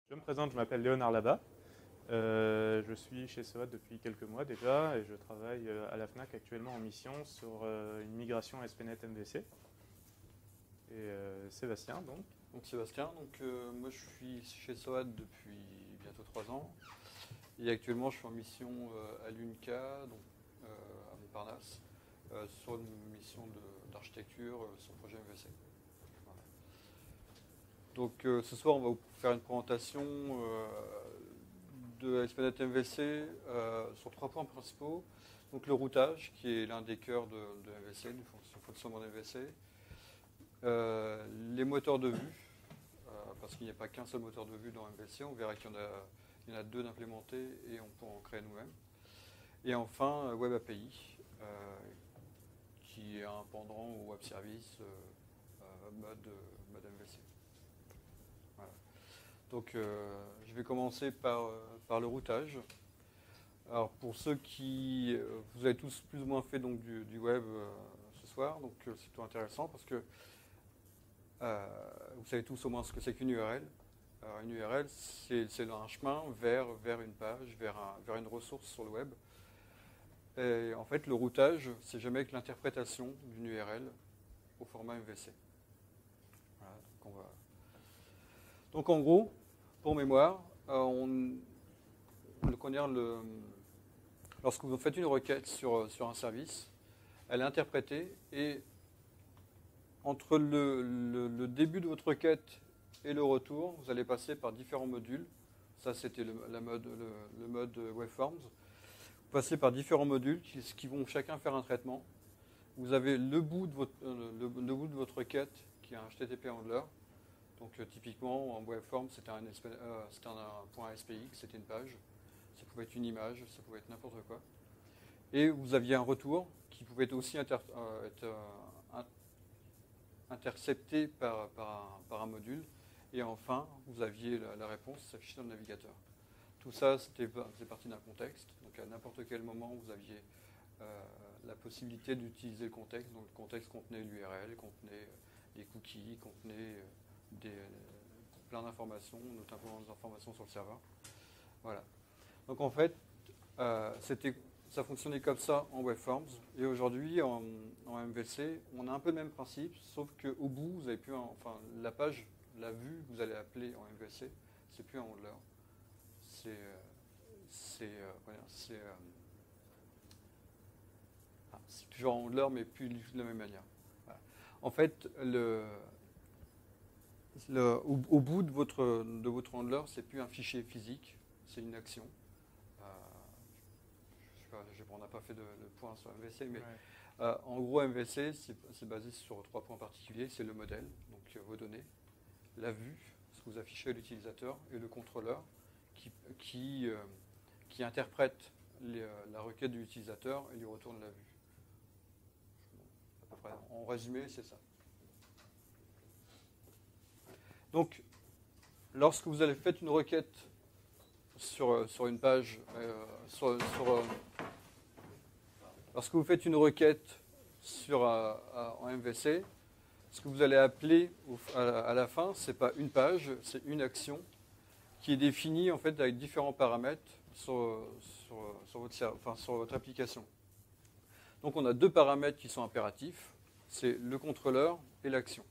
Je me présente, je m'appelle Léonard Labat. Je suis chez SOAT depuis quelques mois déjà et je travaille à la FNAC actuellement en mission sur une migration ASP.NET MVC. Et Sébastien donc. Donc Sébastien, moi je suis chez SOAT depuis bientôt 3 ans et actuellement je suis en mission à l'UNCA, à Montparnasse, sur une mission d'architecture sur le projet MVC. Voilà. Donc ce soir on va vous faire une présentation de ASP.NET MVC sur 3 points principaux. Donc le routage qui est l'un des cœurs de MVC, du fonctionnement d'MVC. Les moteurs de vue, parce qu'il n'y a pas qu'un seul moteur de vue dans MVC, on verra qu'il y en a 2 d'implémentés et on peut en créer nous-mêmes. Et enfin, Web API, qui est un pendant au Web Service mode MVC. Voilà. Donc je vais commencer par le routage. Alors pour ceux qui... vous avez tous plus ou moins fait donc, du web ce soir, donc c'est plutôt intéressant parce que vous savez tous au moins ce que c'est qu'une URL. Alors, une URL, c'est un chemin vers une page, vers une ressource sur le web. Et en fait, le routage, c'est jamais que l'interprétation d'une URL au format MVC. Voilà, donc en gros, pour mémoire, lorsque vous faites une requête sur un service, elle est interprétée et entre le début de votre requête et le retour, vous allez passer par différents modules. Ça, c'était le mode Waveforms. Vous passez par différents modules qui vont chacun faire un traitement. Vous avez le bout de votre requête qui est un HTTP handler. Donc typiquement, en Waveforms, c'était un point SPX, c'était une page. Ça pouvait être une image, ça pouvait être n'importe quoi. Et vous aviez un retour qui pouvait aussi être intercepté par un module. Et enfin, vous aviez la réponse s'affichait dans le navigateur. Tout ça, c'est parti d'un contexte. Donc à n'importe quel moment, vous aviez la possibilité d'utiliser le contexte. Donc le contexte contenait l'URL, contenait des cookies, contenait plein d'informations, notamment des informations sur le serveur. Voilà. Donc en fait, ça fonctionnait comme ça en Waveforms. Et aujourd'hui, en MVC, on a un peu le même principe, sauf qu'au bout, vous avez plus la page, la vue que vous allez appeler en MVC, c'est plus un handler. C'est toujours un handler, mais plus de la même manière. Voilà. En fait, au bout de votre handler, c'est plus un fichier physique, c'est une action. On n'a pas fait le point sur MVC, mais ouais. En gros, MVC, c'est basé sur 3 points particuliers. C'est le modèle, donc vos données, la vue, ce que vous affichez à l'utilisateur, et le contrôleur qui interprète la requête de l'utilisateur et lui retourne la vue. À peu près. En résumé, c'est ça. Donc, lorsque vous avez fait une requête sur une page, lorsque vous faites une requête en MVC, ce que vous allez appeler à la fin, ce n'est pas une page, c'est une action qui est définie en fait avec différents paramètres sur votre application. Donc on a 2 paramètres qui sont impératifs, c'est le contrôleur et l'action.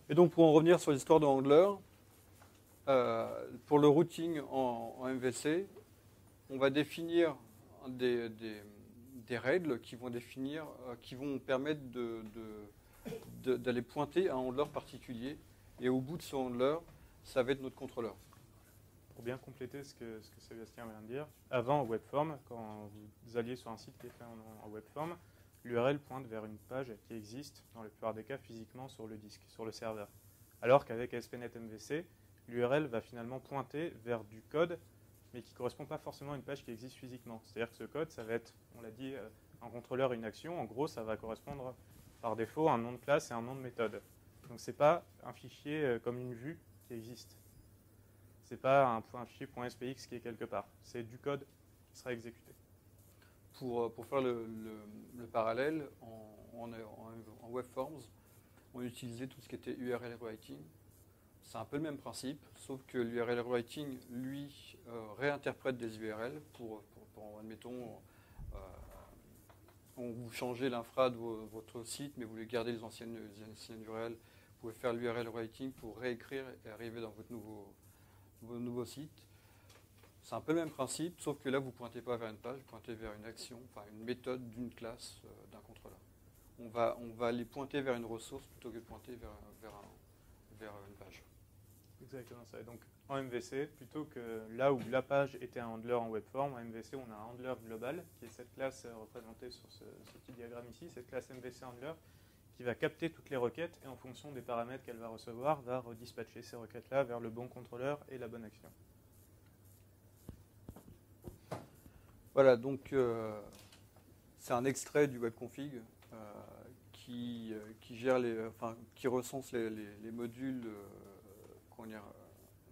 Et donc pour en revenir sur l'histoire de handler, pour le routing en MVC, on va définir des règles qui vont permettre d'aller pointer un handler particulier. Et au bout de ce handler, ça va être notre contrôleur. Pour bien compléter ce que Sébastien vient de dire, avant en Webform, quand vous alliez sur un site qui est fait en Webform, l'URL pointe vers une page qui existe, dans la plupart des cas, physiquement sur le disque, sur le serveur. Alors qu'avec ASP.NET MVC, l'URL va finalement pointer vers du code, mais qui ne correspond pas forcément à une page qui existe physiquement. C'est-à-dire que ce code, ça va être, on l'a dit, un contrôleur et une action. En gros, ça va correspondre par défaut à un nom de classe et un nom de méthode. Donc ce n'est pas un fichier comme une vue qui existe. Ce n'est pas un fichier .spx qui est quelque part. C'est du code qui sera exécuté. Pour faire le parallèle, en Webforms, on utilisait tout ce qui était URL writing. c'est un peu le même principe, sauf que l'URL writing, lui, réinterprète des URL admettons, vous changez l'infra de votre site, mais vous voulez garder les anciennes URL, vous pouvez faire l'URL writing pour réécrire et arriver dans votre nouveau site. C'est un peu le même principe, sauf que là, vous ne pointez pas vers une page, vous pointez vers une action, enfin une méthode d'une classe d'un contrôleur. On va les pointer vers une ressource plutôt que de pointer vers une page. Exactement ça. Et donc en MVC, plutôt que là où la page était un handler en webform, en MVC, on a un handler global, qui est cette classe représentée sur ce petit diagramme ici, cette classe MVC handler, qui va capter toutes les requêtes et en fonction des paramètres qu'elle va recevoir, va redispatcher ces requêtes-là vers le bon contrôleur et la bonne action. Voilà, donc c'est un extrait du webconfig qui gère qui recense les modules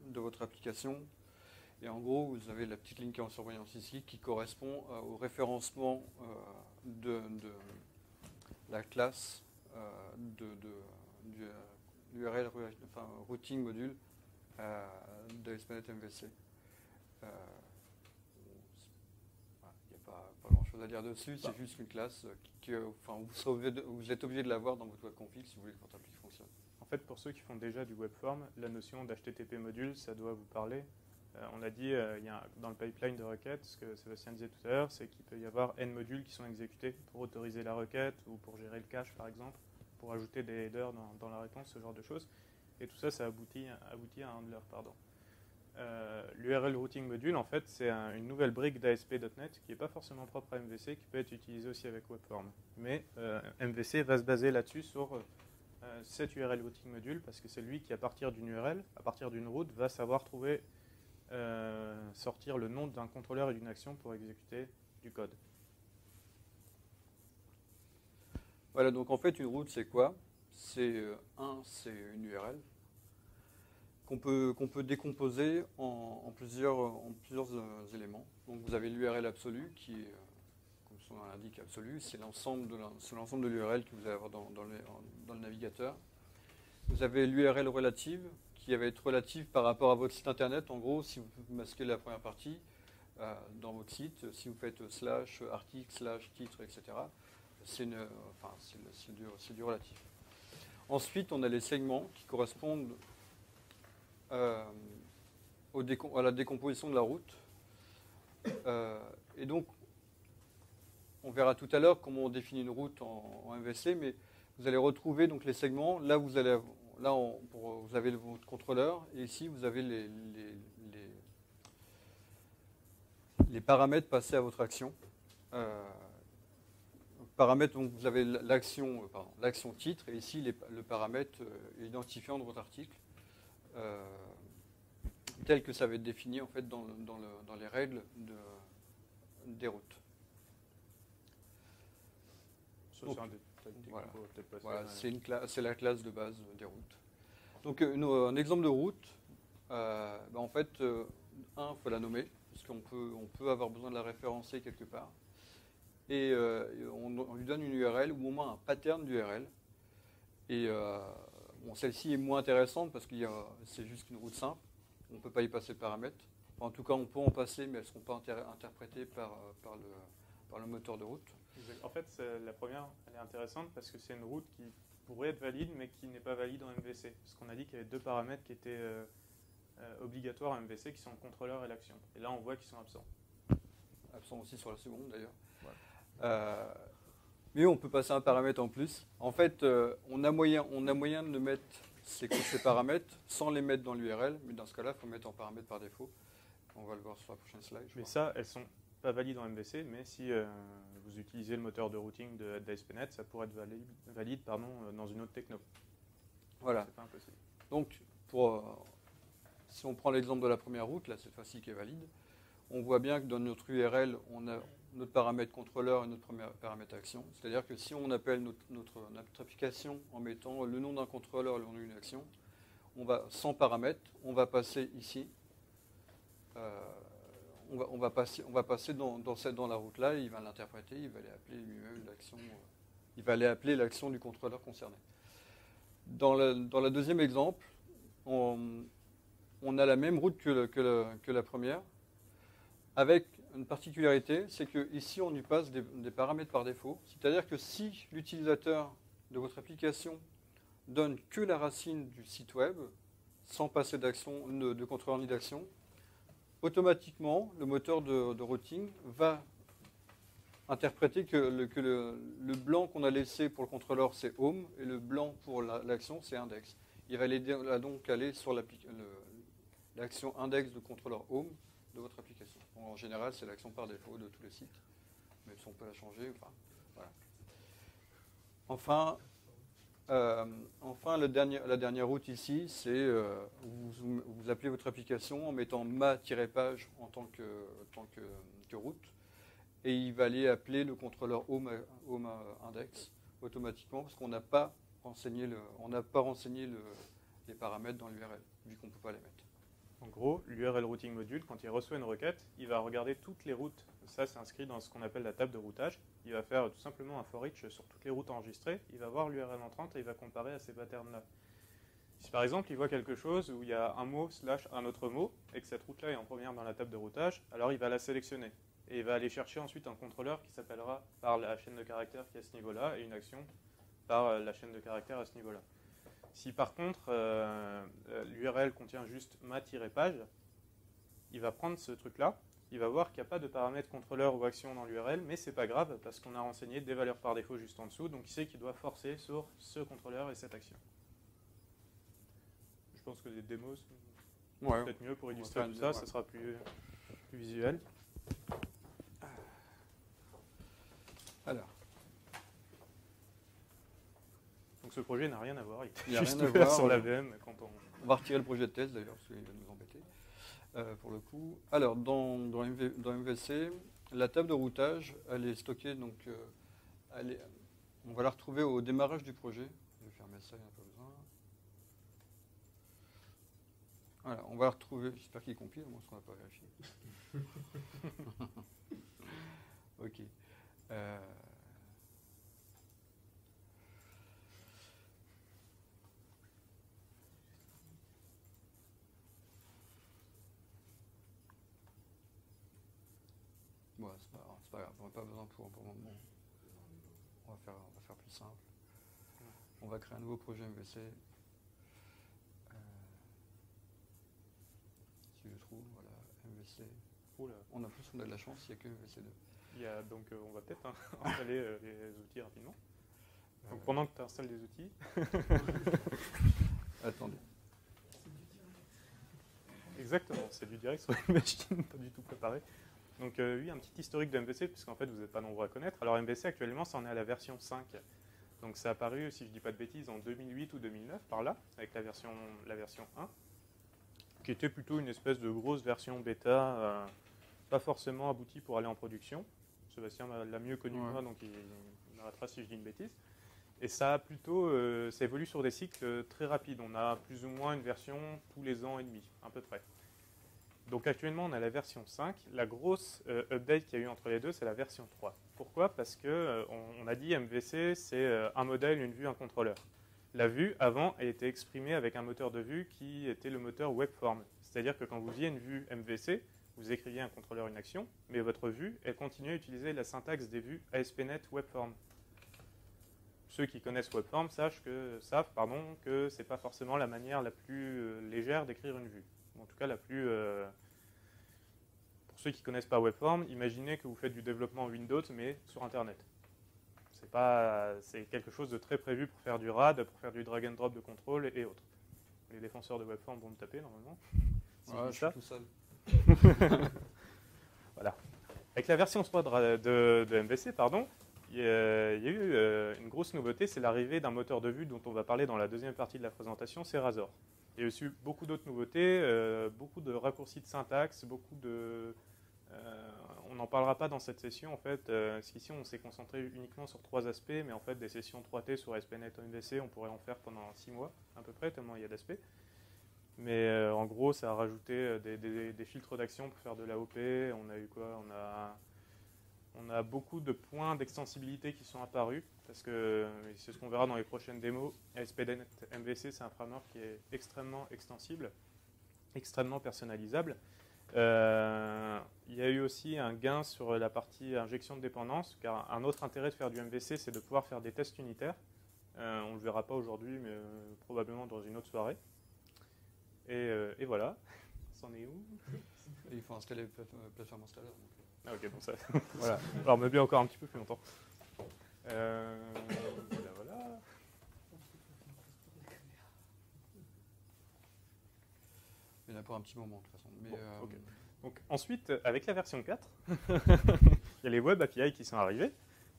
de votre application. Et en gros, vous avez la petite ligne qui est en surbrillance ici qui correspond au référencement de la classe du URL routing module de ASP.NET MVC. Il n'y a pas grand-chose à dire dessus, c'est juste une classe vous êtes obligé de l'avoir dans votre webconfig si vous voulez que votre appli fonctionne. En fait, pour ceux qui font déjà du webform, la notion d'HTTP module, ça doit vous parler. On a dit dans le pipeline de requêtes, ce que Sébastien disait tout à l'heure, c'est qu'il peut y avoir N modules qui sont exécutés pour autoriser la requête ou pour gérer le cache, par exemple, pour ajouter des headers dans la réponse, ce genre de choses. Et tout ça, ça aboutit à un handler. L'URL routing module, en fait, c'est une nouvelle brique d'ASP.NET qui n'est pas forcément propre à MVC, qui peut être utilisée aussi avec webform. Mais MVC va se baser là-dessus sur cet URL routing module, parce que c'est lui qui, à partir d'une URL, à partir d'une route, va savoir trouver, sortir le nom d'un contrôleur et d'une action pour exécuter du code. Voilà, donc en fait, une route, c'est quoi? C'est une URL qu'on peut décomposer en plusieurs éléments. Donc vous avez l'URL absolue qui est, comme son nom l'indique, absolue. C'est l'ensemble de l'URL que vous allez avoir dans le navigateur. Vous avez l'URL relative qui va être relative par rapport à votre site internet. En gros, si vous masquez la première partie dans votre site, si vous faites / article, / titre, etc., c'est du relatif. Ensuite, on a les segments qui correspondent à la décomposition de la route. Et donc, on verra tout à l'heure comment on définit une route en MVC, mais vous allez retrouver donc les segments. Là, vous avez votre contrôleur, et ici, vous avez les paramètres passés à votre action. Paramètres, donc vous avez l'action titre, et ici le paramètre identifiant de votre article, tel que ça va être défini en fait dans les règles des routes. Voilà, c'est la classe de base des routes. Donc un exemple de route, en fait, il faut la nommer, parce qu'on peut avoir besoin de la référencer quelque part. Et on lui donne une URL ou au moins un pattern d'URL. Et celle-ci est moins intéressante parce que c'est juste une route simple. On ne peut pas y passer de paramètres. Enfin, en tout cas, on peut en passer, mais elles ne seront pas interprétées par le moteur de route. En fait, la première, elle est intéressante parce que c'est une route qui pourrait être valide, mais qui n'est pas valide en MVC. Parce qu'on a dit qu'il y avait deux paramètres qui étaient obligatoires en MVC, qui sont le contrôleur et l'action. Et là, on voit qu'ils sont absents. Absents aussi sur la seconde, d'ailleurs. Voilà. Mais on peut passer un paramètre en plus. En fait, on a moyen de mettre ces paramètres sans les mettre dans l'URL, mais dans ce cas-là, il faut mettre en paramètre par défaut. On va le voir sur la prochaine slide. Mais ça, elles sont pas valides en MVC, mais si vous utilisez le moteur de routing d'ASP.NET, ça pourrait être valide dans une autre techno. Voilà. C'est pas impossible. Donc, si on prend l'exemple de la première route, là, cette fois-ci qui est valide, on voit bien que dans notre URL, on a notre paramètre contrôleur et notre paramètre action. C'est-à-dire que si on appelle notre application en mettant le nom d'un contrôleur et le nom d'une action, sans paramètre, on va passer ici. On va passer dans la route là, il va l'interpréter, il va aller appeler lui-même l'action. Il va aller appeler l'action du contrôleur concerné. Dans le deuxième exemple, on a la même route que la première, avec une particularité, c'est qu'ici, on y passe des paramètres par défaut. C'est-à-dire que si l'utilisateur de votre application donne que la racine du site web, sans passer de contrôleur ni d'action, automatiquement, le moteur de routing va interpréter que le blanc qu'on a laissé pour le contrôleur, c'est home, et le blanc pour l'action, c'est index. Il va donc aller sur l'action index de contrôleur home de votre application. Donc, en général, c'est l'action par défaut de tous les sites, mais si on peut la changer, enfin, voilà. Enfin, la dernière route ici, c'est vous appelez votre application en mettant ma-page en tant que route, et il va aller appeler le contrôleur home index automatiquement parce qu'on n'a pas renseigné les paramètres dans l'URL, vu qu'on ne peut pas les mettre. En gros, l'URL routing module, quand il reçoit une requête, il va regarder toutes les routes. Ça, c'est inscrit dans ce qu'on appelle la table de routage. Il va faire tout simplement un for each sur toutes les routes enregistrées. Il va voir l'URL entrante et il va comparer à ces patterns-là. Si par exemple, il voit quelque chose où il y a un mot / un autre mot, et que cette route-là est en première dans la table de routage, alors il va la sélectionner. Et il va aller chercher ensuite un contrôleur qui s'appellera par la chaîne de caractères qui est à ce niveau-là, et une action par la chaîne de caractères à ce niveau-là. Si par contre l'URL contient juste ma-page, il va prendre ce truc-là, il va voir qu'il n'y a pas de paramètre contrôleur ou action dans l'URL, mais c'est pas grave parce qu'on a renseigné des valeurs par défaut juste en dessous, donc il sait qu'il doit forcer sur ce contrôleur et cette action. Je pense que des démos sont peut-être mieux pour illustrer tout ça, ça sera plus visuel. Alors. Donc ce projet n'a rien à voir, il n'y a juste rien à voir sur la VM. On va retirer le projet de test d'ailleurs, parce qu'il va nous embêter. Pour le coup. Alors, dans MVC, la table de routage, elle est stockée, donc on va la retrouver au démarrage du projet. Je vais fermer ça, il n'y en a pas besoin. Voilà, on va la retrouver, j'espère qu'il compile, moi, parce qu'on n'a pas vérifié. Ok. Bon, c'est pas grave, on n'a pas besoin pour le moment. On va faire plus simple. On va créer un nouveau projet MVC. Si je trouve, voilà, MVC. Oula. On a de la chance, il n'y a que MVC2. Donc on va peut-être installer les outils rapidement. Donc pendant que tu installes des outils. Attendez. Exactement, c'est du direct sur une machine, pas du tout préparé. Donc oui, un petit historique de MVC, puisqu'en fait vous n'êtes pas nombreux à connaître. Alors MVC actuellement, ça en est à la version 5. Donc ça a apparu, si je ne dis pas de bêtises, en 2008 ou 2009, par là, avec la version 1, qui était plutôt une espèce de grosse version bêta, pas forcément aboutie pour aller en production. Sébastien l'a mieux connu que moi, donc il m'arrêtera si je dis une bêtise. Et ça a plutôt, ça évolue sur des cycles très rapides. On a plus ou moins une version tous les ans et demi, à peu près. Donc actuellement, on a la version 5. La grosse update qu'il y a eu entre les deux, c'est la version 3. Pourquoi ? Parce qu'on a dit MVC, c'est un modèle, une vue, un contrôleur. La vue, avant, elle était exprimée avec un moteur de vue qui était le moteur WebForm. C'est-à-dire que quand vous faisiez une vue MVC, vous écriviez un contrôleur, une action, mais votre vue, elle continuait à utiliser la syntaxe des vues ASP.NET WebForm. Ceux qui connaissent WebForm savent que ce n'est pas forcément la manière la plus légère d'écrire une vue. En tout cas, la plus... Pour ceux qui ne connaissent pas WebForm, imaginez que vous faites du développement Windows, mais sur Internet. C'est quelque chose de très prévu pour faire du RAD, pour faire du drag and drop de contrôle et autres. Les défenseurs de WebForm vont me taper, normalement. Si je suis tout seul. Voilà. Avec la version 3 de MVC, il y a eu une grosse nouveauté, c'est l'arrivée d'un moteur de vue dont on va parler dans la deuxième partie de la présentation, c'est Razor. Il y a aussi beaucoup d'autres nouveautés, beaucoup de raccourcis de syntaxe, on n'en parlera pas dans cette session en fait, parce qu'ici on s'est concentré uniquement sur 3 aspects, mais en fait des sessions 3T sur ASP.NET MVC, on pourrait en faire pendant 6 mois à peu près, tellement il y a d'aspects. Mais en gros, ça a rajouté des filtres d'action pour faire de l'AOP. On a eu quoi ? On a On a beaucoup de points d'extensibilité qui sont apparus, parce que c'est ce qu'on verra dans les prochaines démos. ASP.NET MVC, c'est un framework qui est extrêmement extensible, extrêmement personnalisable. Il y a eu aussi un gain sur la partie injection de dépendance, car un autre intérêt de faire du MVC, c'est de pouvoir faire des tests unitaires. On ne le verra pas aujourd'hui, mais probablement dans une autre soirée. Et voilà. C'en est où? Et il faut installer plateforme installeur. Ah ok, bon ça. Voilà. Alors me bien encore un petit peu plus longtemps. Voilà. Il y en a pour un petit moment de toute façon. Mais, bon, okay. Donc, ensuite, avec la version 4, il y a les Web API qui sont arrivés.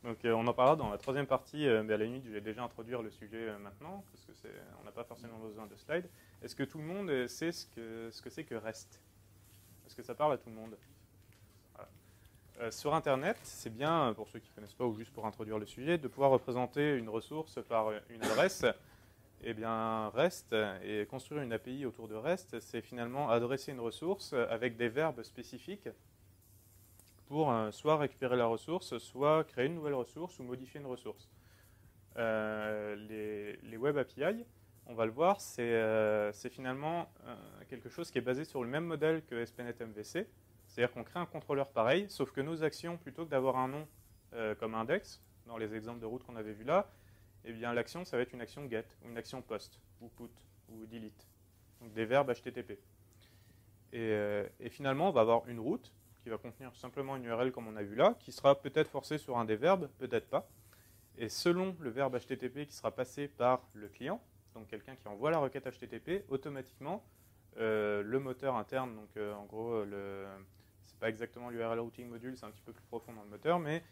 Donc on en parlera dans la troisième partie, mais à la limite je vais déjà introduire le sujet maintenant, parce que on n'a pas forcément besoin de slides. Est-ce que tout le monde sait ce que c'est que REST? Est-ce que ça parle à tout le monde? Voilà. Sur Internet, c'est bien, pour ceux qui ne connaissent pas ou juste pour introduire le sujet, de pouvoir représenter une ressource par une adresse. Eh bien, REST et construire une API autour de REST, c'est finalement adresser une ressource avec des verbes spécifiques pour soit récupérer la ressource, soit créer une nouvelle ressource ou modifier une ressource. Les Web API, on va le voir, c'est finalement quelque chose qui est basé sur le même modèle que ASP.NET MVC. C'est-à-dire qu'on crée un contrôleur pareil, sauf que nos actions, plutôt que d'avoir un nom comme index, dans les exemples de route qu'on avait vus là, eh bien l'action, ça va être une action get, ou une action post, ou put, ou delete. Donc des verbes HTTP. Et finalement, on va avoir une route qui va contenir simplement une URL comme on a vu là, qui sera peut-être forcée sur un des verbes, peut-être pas. Et selon le verbe HTTP qui sera passé par le client, donc quelqu'un qui envoie la requête HTTP, automatiquement, le moteur interne, donc en gros, c'est pas exactement l'URL routing module, c'est un petit peu plus profond dans le moteur, mais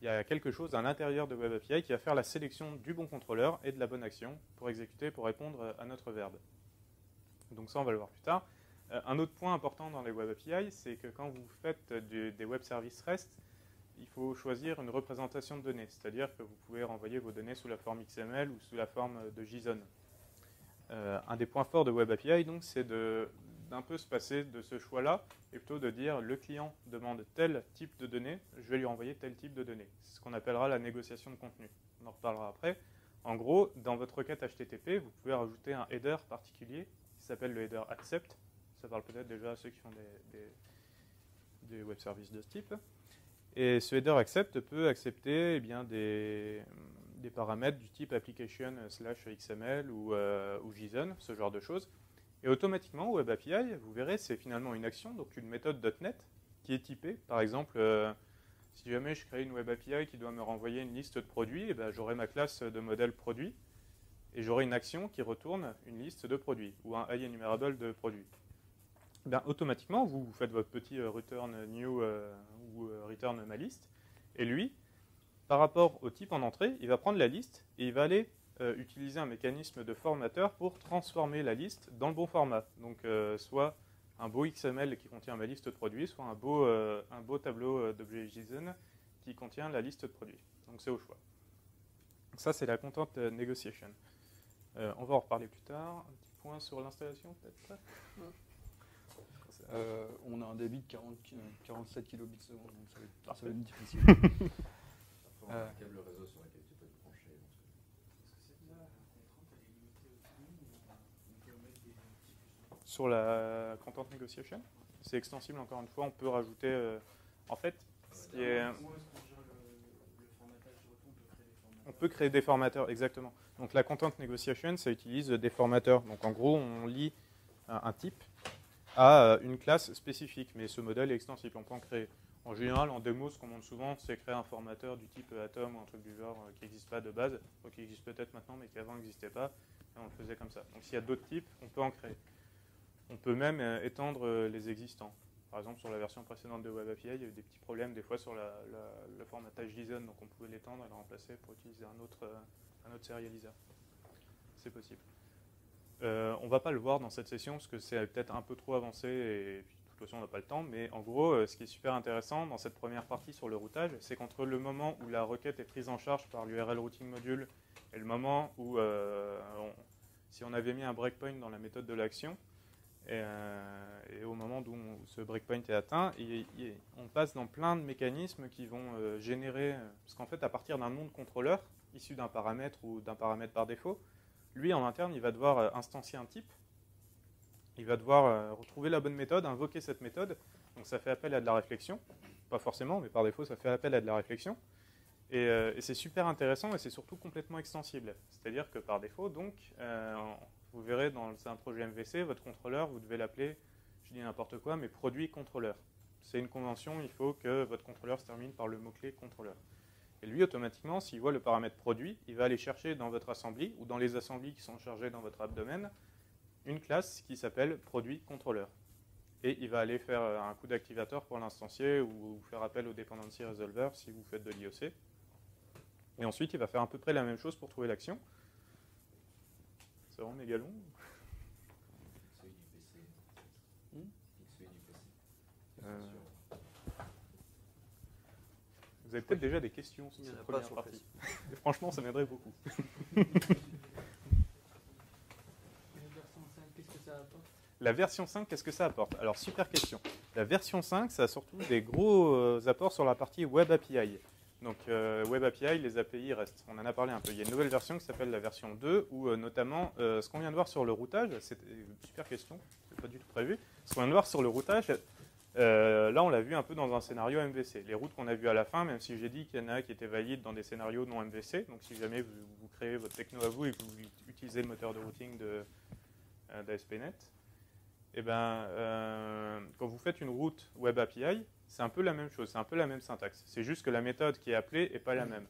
il y a quelque chose à l'intérieur de Web API qui va faire la sélection du bon contrôleur et de la bonne action pour exécuter, pour répondre à notre verbe. Donc ça, on va le voir plus tard. Un autre point important dans les Web API, c'est que quand vous faites des web services REST, il faut choisir une représentation de données, c'est-à-dire que vous pouvez renvoyer vos données sous la forme XML ou sous la forme de JSON. Un des points forts de Web API, donc, c'est d'un peu se passer de ce choix-là, et plutôt de dire le client demande tel type de données, je vais lui renvoyer tel type de données. C'est ce qu'on appellera la négociation de contenu. On en reparlera après. En gros, dans votre requête HTTP, vous pouvez rajouter un header particulier qui s'appelle le header accept. Ça parle peut-être déjà à ceux qui font des web services de ce type. Et ce header accept peut accepter eh bien, des paramètres du type application/XML ou JSON, ce genre de choses. Et automatiquement, Web API, vous verrez, c'est finalement une action, donc une méthode .NET qui est typée. Par exemple, si jamais je crée une Web API qui doit me renvoyer une liste de produits, eh ben, j'aurai ma classe de modèle produit et j'aurai une action qui retourne une liste de produits ou un IEnumerable de produits. Eh bien, automatiquement, vous faites votre petit return new ou return ma liste et lui, par rapport au type en entrée, il va prendre la liste et il va aller utiliser un mécanisme de formateur pour transformer la liste dans le bon format. Donc, soit un beau XML qui contient ma liste de produits, soit un beau tableau d'objets JSON qui contient la liste de produits. Donc, c'est au choix. Donc, ça, c'est la content negotiation. On va en reparler plus tard. Un petit point sur l'installation, peut-être. On a un débit de 47 kilobits seconde, donc ça va être difficile. Un câble réseau sur lequel tu peux te brancher. Sur la content negotiation, c'est extensible encore une fois. On peut rajouter. En fait, ce qui est. On peut créer des formateurs, exactement. Donc la content negotiation, ça utilise des formateurs. Donc en gros, on lie un type à une classe spécifique, mais ce modèle est extensible. On peut en créer. En général, en démo, ce qu'on montre souvent, c'est créer un formateur du type Atom ou un truc du genre qui n'existe pas de base, ou qui existe peut-être maintenant, mais qui avant n'existait pas, et on le faisait comme ça. Donc s'il y a d'autres types, on peut en créer. On peut même étendre les existants. Par exemple, sur la version précédente de Web API, il y a eu des petits problèmes des fois sur le formatage JSON, donc on pouvait l'étendre et le remplacer pour utiliser un autre serializer. C'est possible. On ne va pas le voir dans cette session parce que c'est peut-être un peu trop avancé et puis, de toute façon on n'a pas le temps, mais en gros, ce qui est super intéressant dans cette première partie sur le routage, c'est qu'entre le moment où la requête est prise en charge par l'URL routing module et le moment où, si on avait mis un breakpoint dans la méthode de l'action, Et au moment où ce breakpoint est atteint, on passe dans plein de mécanismes qui vont générer... Parce qu'en fait, à partir d'un nom de contrôleur, issu d'un paramètre ou d'un paramètre par défaut, lui, en interne, il va devoir instancier un type. Il va devoir retrouver la bonne méthode, invoquer cette méthode. Donc ça fait appel à de la réflexion. Pas forcément, mais par défaut, ça fait appel à de la réflexion. Et c'est super intéressant et c'est surtout complètement extensible. C'est-à-dire que par défaut, donc, vous verrez dans un projet MVC, votre contrôleur, vous devez l'appeler, je dis n'importe quoi, mais produit contrôleur. C'est une convention, il faut que votre contrôleur se termine par le mot-clé contrôleur. Et lui, automatiquement, s'il voit le paramètre produit, il va aller chercher dans votre assembly ou dans les assemblies qui sont chargées dans votre abdomen une classe qui s'appelle produit contrôleur. Et il va aller faire un coup d'activateur pour l'instancier ou faire appel au dependency resolver si vous faites de l'IOC. Et ensuite, il va faire à peu près la même chose pour trouver l'action. C'est vraiment méga long. XUI du PC. XUI du PC. Vous avez peut-être déjà des questions sur Il y en cette a pas première sur partie. Et franchement, ça m'aiderait beaucoup. La version 5, qu'est-ce que ça apporte? Alors, super question. La version 5, ça a surtout des gros apports sur la partie Web API. Donc, Web API, les API restent. On en a parlé un peu. Il y a une nouvelle version qui s'appelle la version 2, où notamment, ce qu'on vient de voir sur le routage, c'est une super question, c'est pas du tout prévu. Ce qu'on vient de voir sur le routage, là, on l'a vu un peu dans un scénario MVC. Les routes qu'on a vues à la fin, même si j'ai dit qu'il y en a qui étaient valides dans des scénarios non MVC, donc si jamais vous créez votre techno à vous et que vous utilisez le moteur de routing d'ASP.NET, eh ben, quand vous faites une route Web API, c'est un peu la même chose, c'est un peu la même syntaxe. C'est juste que la méthode qui est appelée n'est pas la même.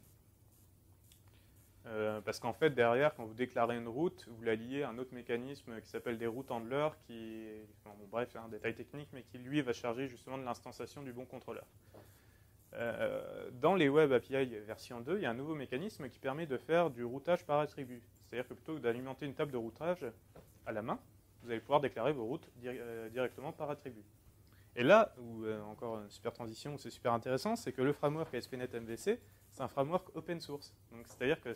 Parce qu'en fait, derrière, quand vous déclarez une route, vous la liez à un autre mécanisme qui s'appelle des routes handlers, bref, c'est un détail technique, mais qui, lui, va charger justement de l'instanciation du bon contrôleur. Dans les Web API version 2, il y a un nouveau mécanisme qui permet de faire du routage par attribut. C'est-à-dire que plutôt que d'alimenter une table de routage à la main, vous allez pouvoir déclarer vos routes directement par attribut. Et là, encore une super transition, où c'est super intéressant, c'est que le framework ASP.NET MVC, c'est un framework open source. Donc, c'est-à-dire que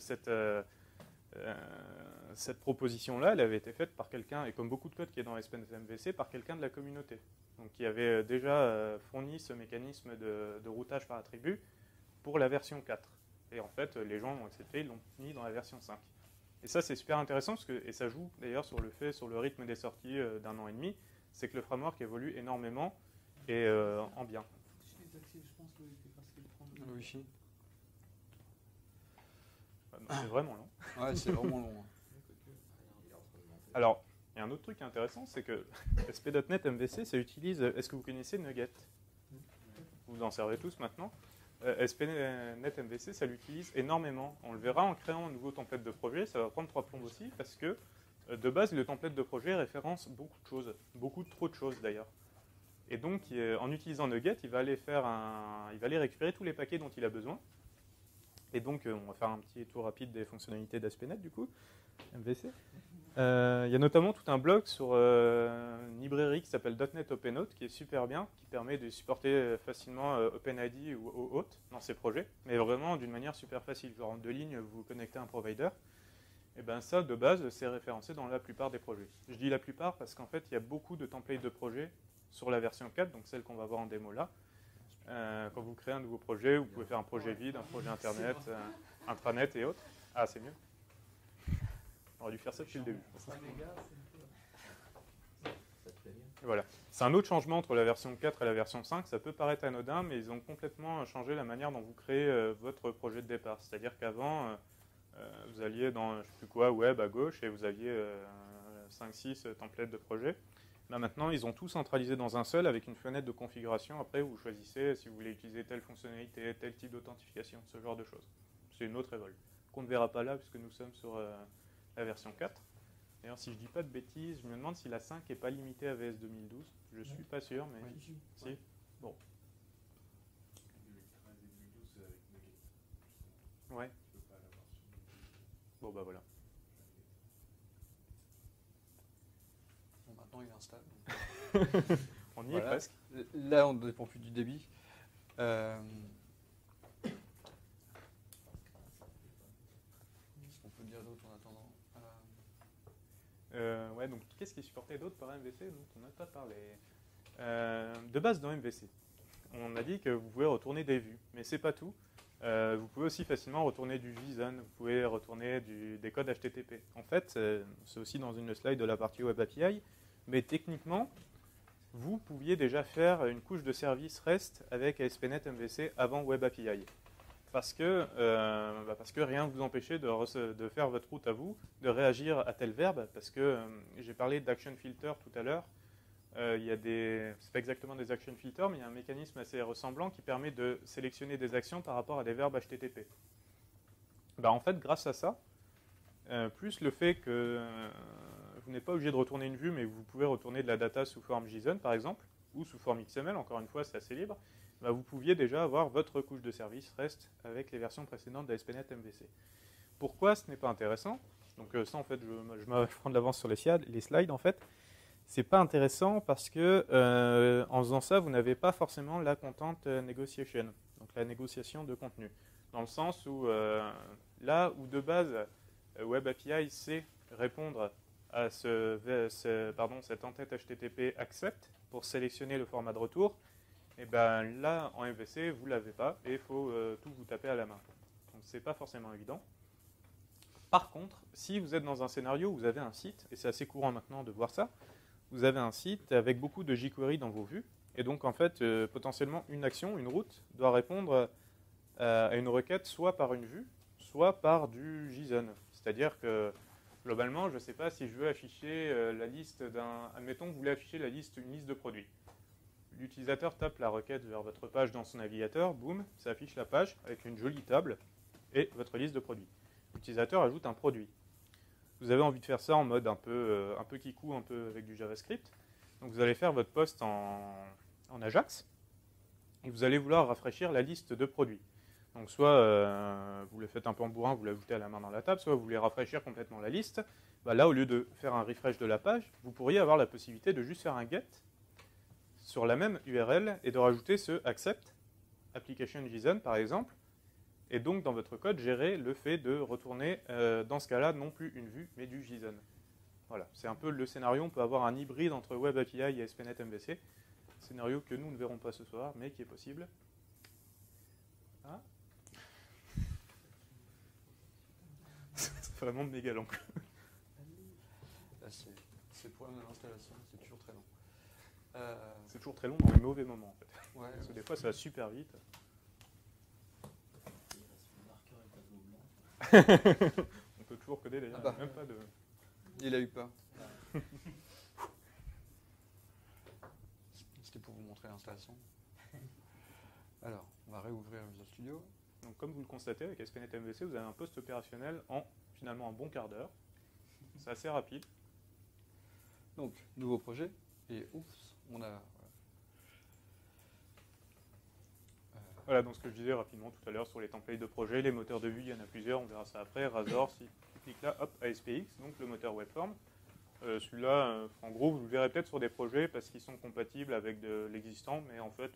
cette proposition-là, elle avait été faite par quelqu'un, et comme beaucoup de code qui est dans ASP.NET MVC, par quelqu'un de la communauté. Donc, qui avait déjà fourni ce mécanisme de routage par attribut pour la version 4. Et en fait, les gens l'ont accepté, ils l'ont mis dans la version 5. Et ça, c'est super intéressant, et ça joue d'ailleurs sur le rythme des sorties d'un an et demi, c'est que le framework évolue énormément et en bien. Wi-Fi. C'est vraiment long. Ouais, c'est vraiment long. Alors, il y a un autre truc intéressant, c'est que ASP.NET MVC, ça utilise... Est-ce que vous connaissez Nugget? Vous en servez tous maintenant. ASP.NET MVC, ça l'utilise énormément. On le verra en créant un nouveau template de projet. Ça va prendre 3 plombes aussi, parce que de base, le template de projet référence beaucoup de choses. Beaucoup trop de choses, d'ailleurs. Et donc, en utilisant Nugget, il va aller récupérer tous les paquets dont il a besoin. Et donc, on va faire un petit tour rapide des fonctionnalités d'ASP.NET, du coup, MVC. Il y a notamment tout un blog sur une librairie qui s'appelle .NET OpenAuth, qui est super bien, qui permet de supporter facilement OpenID ou OAuth dans ses projets, mais vraiment d'une manière super facile. Genre en 2 lignes, vous vous connectez à un provider. Et bien ça, de base, c'est référencé dans la plupart des projets. Je dis la plupart parce qu'en fait, il y a beaucoup de templates de projets sur la version 4, donc celle qu'on va voir en démo là. Quand vous créez un nouveau projet, vous pouvez faire un projet vide, un projet internet, intranet et autres. Ah, c'est mieux. On aurait dû faire ça depuis le début. Voilà. C'est un autre changement entre la version 4 et la version 5. Ça peut paraître anodin, mais ils ont complètement changé la manière dont vous créez votre projet de départ. C'est-à-dire qu'avant, vous alliez dans, je ne sais plus quoi, web à gauche, et vous aviez 5-6 templates de projet. Là, maintenant, ils ont tout centralisé dans un seul avec une fenêtre de configuration. Après, vous choisissez si vous voulez utiliser telle fonctionnalité, tel type d'authentification, ce genre de choses. C'est une autre évol qu'on ne verra pas là puisque nous sommes sur la version 4. D'ailleurs, si je dis pas de bêtises, je me demande si la 5 n'est pas limitée à VS 2012. Je ne suis pas sûr, mais... Oui. Si. Bon. Ouais. Bon, bah voilà. Bon, maintenant, il installe. On y Voilà. est presque. Là, on ne dépend plus du débit. Qu'est-ce qu'on peut dire d'autre en attendant Ouais, donc qu'est-ce qui est supporté d'autre par MVC dont on n'a pas parlé? De base, dans MVC, on a dit que vous pouvez retourner des vues, mais c'est pas tout. Vous pouvez aussi facilement retourner du JSON, vous pouvez retourner des codes HTTP. En fait, c'est aussi dans une slide de la partie Web API, mais techniquement, vous pouviez déjà faire une couche de service REST avec ASP.NET MVC avant Web API. Parce que rien ne vous empêchait de faire votre route à vous, de réagir à tel verbe, parce que j'ai parlé d'action filter tout à l'heure. C'est pas exactement des action filters, mais il y a un mécanisme assez ressemblant qui permet de sélectionner des actions par rapport à des verbes HTTP. En fait, grâce à ça, plus le fait que vous n'êtes pas obligé de retourner une vue, mais vous pouvez retourner de la data sous forme JSON, par exemple, ou sous forme XML, encore une fois, c'est assez libre, vous pouviez déjà avoir votre couche de service REST avec les versions précédentes d'ASP.NET MVC. Pourquoi ce n'est pas intéressant? Donc ça, en fait, je prends de l'avance sur les slides, en fait. C'est pas intéressant parce que en faisant ça, vous n'avez pas forcément la content negotiation, donc la négociation de contenu. Dans le sens où là où de base Web API sait répondre à cette entête HTTP accept pour sélectionner le format de retour, et là en MVC vous l'avez pas et il faut tout vous taper à la main. Donc c'est pas forcément évident. Par contre, si vous êtes dans un scénario où vous avez un site, et c'est assez courant maintenant de voir ça, vous avez un site avec beaucoup de jQuery dans vos vues, et donc en fait, potentiellement une action, une route, doit répondre à une requête soit par une vue, soit par du JSON. C'est-à-dire que, globalement, je ne sais pas si je veux afficher la liste admettons que vous voulez afficher une liste de produits. L'utilisateur tape la requête vers votre page dans son navigateur, boum, ça affiche la page avec une jolie table et votre liste de produits. L'utilisateur ajoute un produit. Vous avez envie de faire ça en mode un peu kikou, un peu avec du JavaScript. Donc vous allez faire votre post en Ajax et vous allez vouloir rafraîchir la liste de produits. Donc soit vous le faites un peu en bourrin, vous l'ajoutez à la main dans la table, soit vous voulez rafraîchir complètement la liste. Là, au lieu de faire un refresh de la page, vous pourriez avoir la possibilité de juste faire un get sur la même URL et de rajouter ce accept application JSON par exemple. Et donc, dans votre code, gérer le fait de retourner, dans ce cas-là, non plus une vue, mais du JSON. Voilà, c'est un peu le scénario. On peut avoir un hybride entre Web API et ASP.NET MVC. Scénario que nous ne verrons pas ce soir, mais qui est possible. Ah. C'est vraiment méga long. C'est le problème de l'installation, c'est toujours très long. C'est toujours très long dans les mauvais moments, en fait. Ouais, parce que des fois, ça va super vite. On peut toujours coder d'ailleurs, même pas de... Il a eu peur. C'était pour vous montrer l'installation. Alors, on va réouvrir Visual Studio. Donc, comme vous le constatez, avec ASP.NET MVC, vous avez un post opérationnel en finalement un bon quart d'heure. C'est assez rapide. Donc, nouveau projet. Et oups, on a... Voilà, donc ce que je disais rapidement tout à l'heure sur les templates de projet, les moteurs de vue, il y en a plusieurs, on verra ça après. Razor, si tu cliques là, hop, ASPX, donc le moteur Webform. Celui-là, en gros, vous le verrez peut-être sur des projets parce qu'ils sont compatibles avec de l'existant, mais en fait,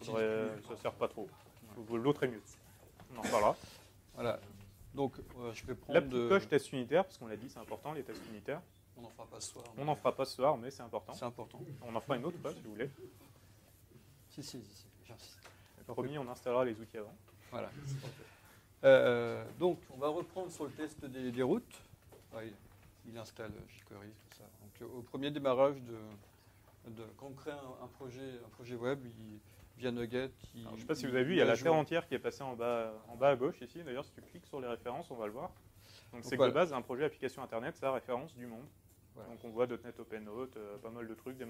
ça ne sert pas trop. L'autre est mieux. On en reparlera. Voilà. Donc, je vais prendre... La petite coche test unitaire, parce qu'on l'a dit, c'est important, les tests unitaires. On n'en fera pas ce soir. On n'en fera pas ce soir, mais c'est important. C'est important. On en fera une autre fois, si vous voulez. Si, j'insiste. Promis, on installera les outils avant. Voilà. Donc, on va reprendre sur le test des routes. Il installe jQuery, tout ça. Donc, au premier démarrage quand on crée un projet web, via Nugget. Je ne sais pas si vous avez vu, il y a la terre entière qui est passée en bas à gauche ici. D'ailleurs, si tu cliques sur les références, on va le voir. Donc c'est que de base, un projet application Internet, ça référence du monde. Voilà. Donc on voit .NET OpenNote, pas mal de trucs, des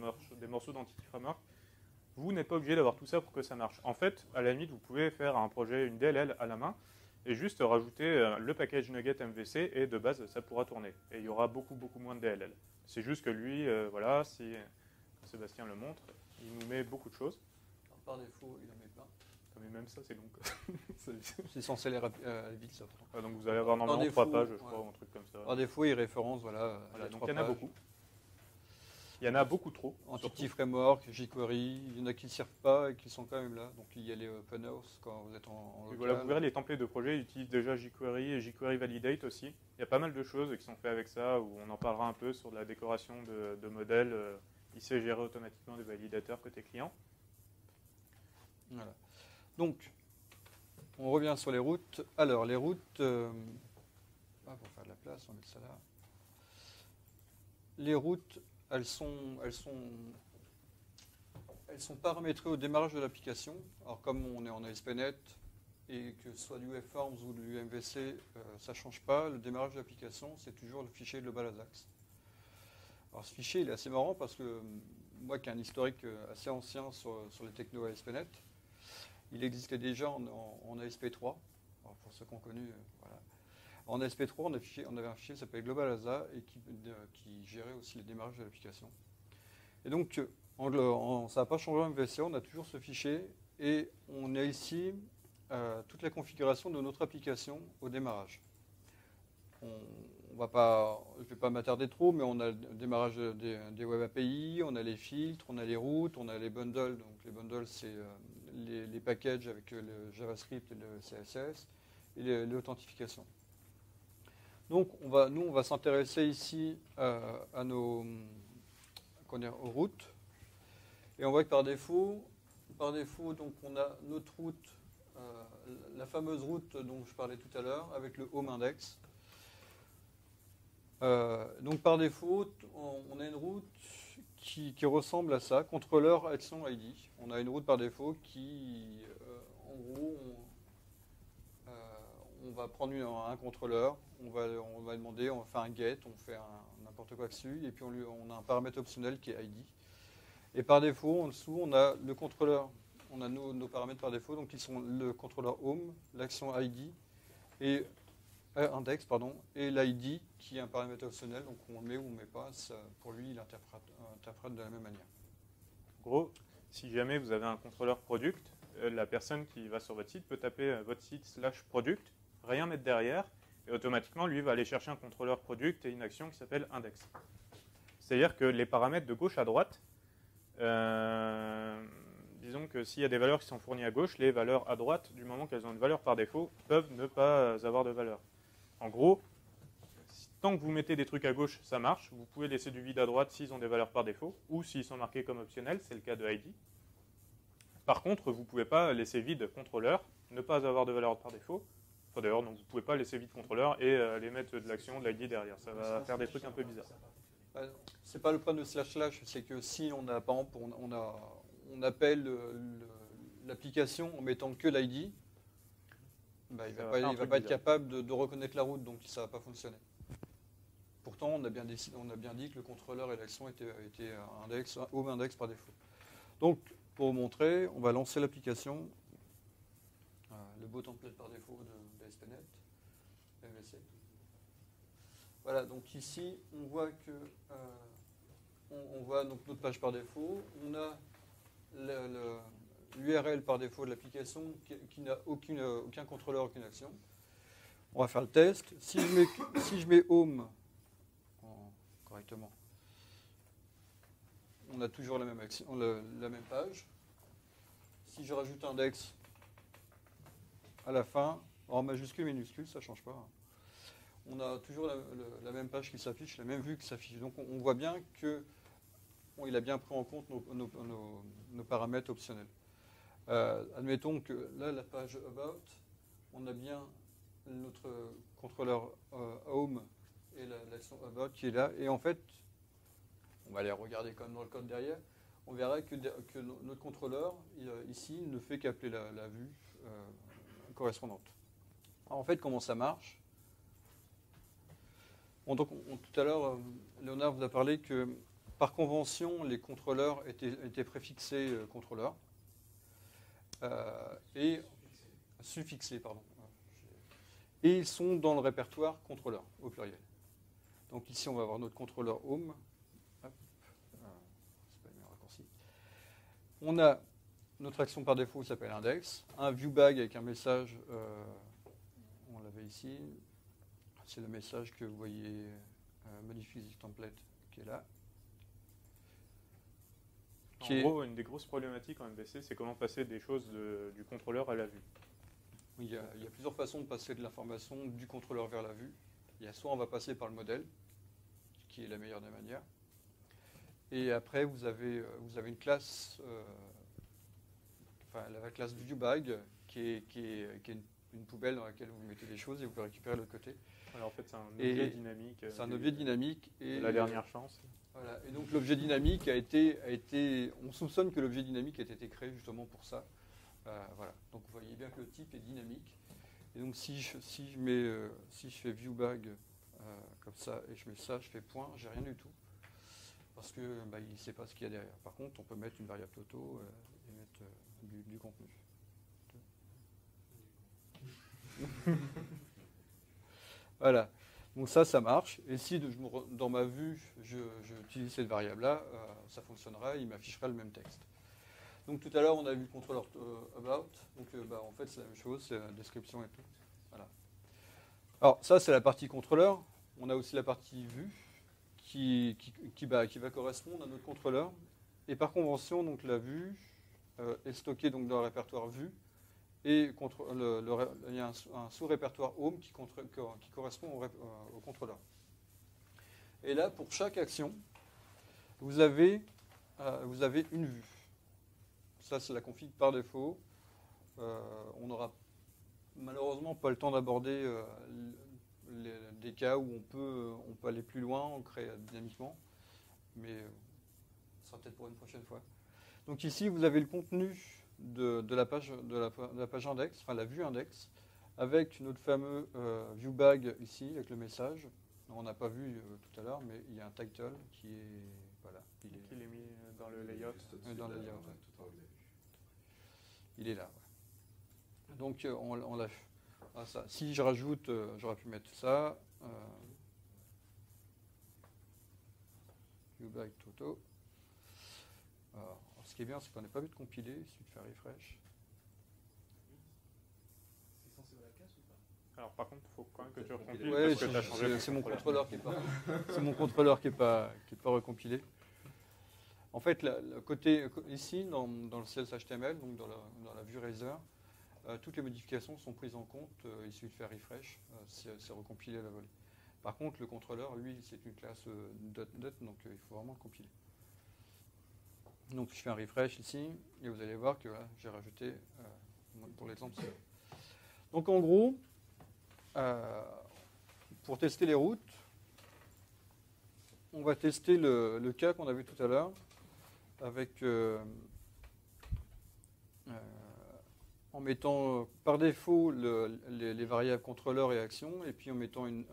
morceaux d'Entity Framework. Vous n'êtes pas obligé d'avoir tout ça pour que ça marche. En fait, à la limite, vous pouvez faire un projet, une DLL à la main, et juste rajouter le package Nugget MVC, et de base, ça pourra tourner. Et il y aura beaucoup moins de DLL. C'est juste que lui, voilà, si Sébastien le montre, il nous met beaucoup de choses. Alors, par défaut, il en met plein. Mais même ça, c'est long. C'est censé aller vite, ça. Donc vous allez avoir normalement 3 pages, je crois, ou un truc comme ça. Par défaut, il référence, voilà donc il y en a beaucoup. Il y en a beaucoup trop. Entity Framework, jQuery, il y en a qui ne servent pas et qui sont quand même là. Donc il y a les open house quand vous êtes en local. Voilà, vous verrez, les templates de projet utilisent déjà jQuery et jQuery Validate aussi. Il y a pas mal de choses qui sont faites avec ça, où on en parlera un peu sur la décoration de modèles. Il sait gérer automatiquement des validateurs côté client. Voilà. Donc, on revient sur les routes. Alors, les routes... pour faire de la place, on va mettre ça là. Les routes, elles sont paramétrées au démarrage de l'application. Alors, comme on est en ASP.NET, et que ce soit du WebForms ou du MVC, ça ne change pas. Le démarrage de l'application, c'est toujours le fichier global ASAX. Alors, ce fichier, il est assez marrant parce que moi, qui ai un historique assez ancien sur les technos ASP.NET, il existait déjà en ASP3. Alors, pour ceux qui ont connu, voilà. En ASP3, on avait un fichier qui s'appelait Global ASA et qui gérait aussi les démarrages de l'application. Et donc, ça n'a pas changé en MVC, on a toujours ce fichier et on a ici toute la configuration de notre application au démarrage. Je ne vais pas m'attarder trop, mais on a le démarrage des Web API, on a les filtres, on a les routes, on a les bundles. Donc les bundles, c'est les packages avec le JavaScript et le CSS et l'authentification. Donc on va s'intéresser ici aux routes. Et on voit que par défaut, donc on a notre route, la fameuse route dont je parlais tout à l'heure, avec le home index. Donc par défaut, on a une route qui ressemble à ça, contrôleur action ID. On a une route par défaut qui, en gros, on va prendre un contrôleur, on va demander, on fait un get, on fait n'importe quoi dessus, et puis on a un paramètre optionnel qui est ID. Et par défaut, en dessous, on a le contrôleur, on a nos paramètres par défaut, donc qui sont le contrôleur home, l'action ID, et index, pardon, et l'ID qui est un paramètre optionnel, donc on le met ou on ne le met pas, ça, pour lui il interprète de la même manière. En gros, si jamais vous avez un contrôleur product, la personne qui va sur votre site peut taper votre site /product, rien mettre derrière, et automatiquement lui va aller chercher un contrôleur product et une action qui s'appelle index. C'est-à-dire que les paramètres de gauche à droite, disons que s'il y a des valeurs qui sont fournies à gauche, les valeurs à droite, du moment qu'elles ont une valeur par défaut, peuvent ne pas avoir de valeur. En gros, tant que vous mettez des trucs à gauche, ça marche. Vous pouvez laisser du vide à droite s'ils ont des valeurs par défaut, ou s'ils sont marqués comme optionnels, c'est le cas de ID. Par contre, vous ne pouvez pas laisser vide contrôleur, ne pas avoir de valeur par défaut. Enfin, d'ailleurs, donc vous ne pouvez pas laisser vide contrôleur et les mettre de l'action, de l'ID derrière. Ça va faire des trucs un peu bizarres. C'est pas le problème de //, c'est que si on a, par exemple, on appelle l'application en mettant que l'ID, il ne va pas être capable de reconnaître la route, donc ça ne va pas fonctionner. Pourtant, on a bien dit que le contrôleur et l'action étaient home index par défaut. Donc, pour vous montrer, on va lancer l'application, le beau template par défaut de ASP.NET, MVC. Voilà, donc ici, on voit que on voit donc notre page par défaut. On a l'URL par défaut de l'application qui n'a aucun contrôleur, aucune action. On va faire le test. Si je mets home correctement, on a toujours la même action, la même page. Si je rajoute index à la fin, en majuscule, minuscule, ça ne change pas. On a toujours la même page qui s'affiche, la même vue qui s'affiche. Donc on voit bien qu'il a bien pris en compte nos paramètres optionnels. Admettons que là, la page About, on a bien notre contrôleur Home et l'action About qui est là. Et en fait, on va aller regarder quand même dans le code derrière, on verra que notre contrôleur, ici, ne fait qu'appeler la vue correspondante. Alors, en fait, comment ça marche ? Donc, tout à l'heure, Léonard vous a parlé que par convention, les contrôleurs étaient préfixés contrôleurs et suffixés, pardon. Et ils sont dans le répertoire contrôleur au pluriel. Donc ici, on va avoir notre contrôleur home. Hop. C'est pas le meilleur raccourci. On a notre action par défaut qui s'appelle index, un viewBag avec un message, on l'avait ici. C'est le message que vous voyez, Modify this template, qui est là. En gros, une des grosses problématiques en MVC, c'est comment passer des choses du contrôleur à la vue. Il y a plusieurs façons de passer de l'information du contrôleur vers la vue. Il y a soit on va passer par le modèle, qui est la meilleure des manières. Et après, vous avez une classe, la classe ViewBag, qui est une poubelle dans laquelle vous mettez des choses et vous pouvez récupérer de l'autre côté. Alors en fait, c'est un objet dynamique. C'est un objet dynamique. Et la dernière chance. Voilà. Et donc l'objet dynamique a été. On soupçonne que l'objet dynamique a été créé justement pour ça. Voilà. Donc vous voyez bien que le type est dynamique. Et donc si je fais ViewBag comme ça et je mets ça, je fais point, j'ai rien du tout. Parce que il ne sait pas ce qu'il y a derrière. Par contre, on peut mettre une variable toto et mettre du contenu. Voilà. Donc ça marche. Et si dans ma vue, j'utilise cette variable-là, ça fonctionnera, il m'affichera le même texte. Donc tout à l'heure, on a vu le contrôleur about. Donc en fait, c'est la même chose, c'est la description et tout. Voilà. Alors ça, c'est la partie contrôleur. On a aussi la partie vue qui va correspondre à notre contrôleur. Et par convention, donc la vue est stockée donc, dans le répertoire vue. Et il y a un sous-répertoire home qui correspond au contrôleur. Et là, pour chaque action, vous avez une vue. Ça, c'est la config par défaut. On n'aura malheureusement pas le temps d'aborder des cas où on peut aller plus loin, on crée dynamiquement. Mais ce sera peut-être pour une prochaine fois. Donc ici, vous avez le contenu de la page index, enfin la vue index, avec notre fameux viewBag ici, avec le message. On n'a pas vu tout à l'heure, mais il y a un title qui est voilà, il est mis dans le layout. Dans le layout, ouais. Il est là. Ouais. Donc on l'a. Ça. Si je rajoute, j'aurais pu mettre ça. ViewBag Toto. Alors, ce qui est bien, c'est qu'on n'a pas vu de compiler. Il suffit de faire refresh. C'est censé voir la casse ou pas? Alors par contre, il faut quand même que tu recompiles. Ouais, parce que t'as changé c'est mon contrôleur qui n'est pas. C'est mon contrôleur qui est pas recompilé. En fait, le côté ici dans le CSS HTML, donc dans la vue Razor, toutes les modifications sont prises en compte. Il suffit de faire refresh, c'est recompilé à la volée. Par contre, le contrôleur, lui, c'est une classe .NET, donc il faut vraiment le compiler. Donc je fais un refresh ici, et vous allez voir que voilà, j'ai rajouté, pour l'exemple, c'est. Donc en gros, pour tester les routes, on va tester le cas qu'on a vu tout à l'heure, avec en mettant par défaut les variables contrôleur et action, et puis en mettant une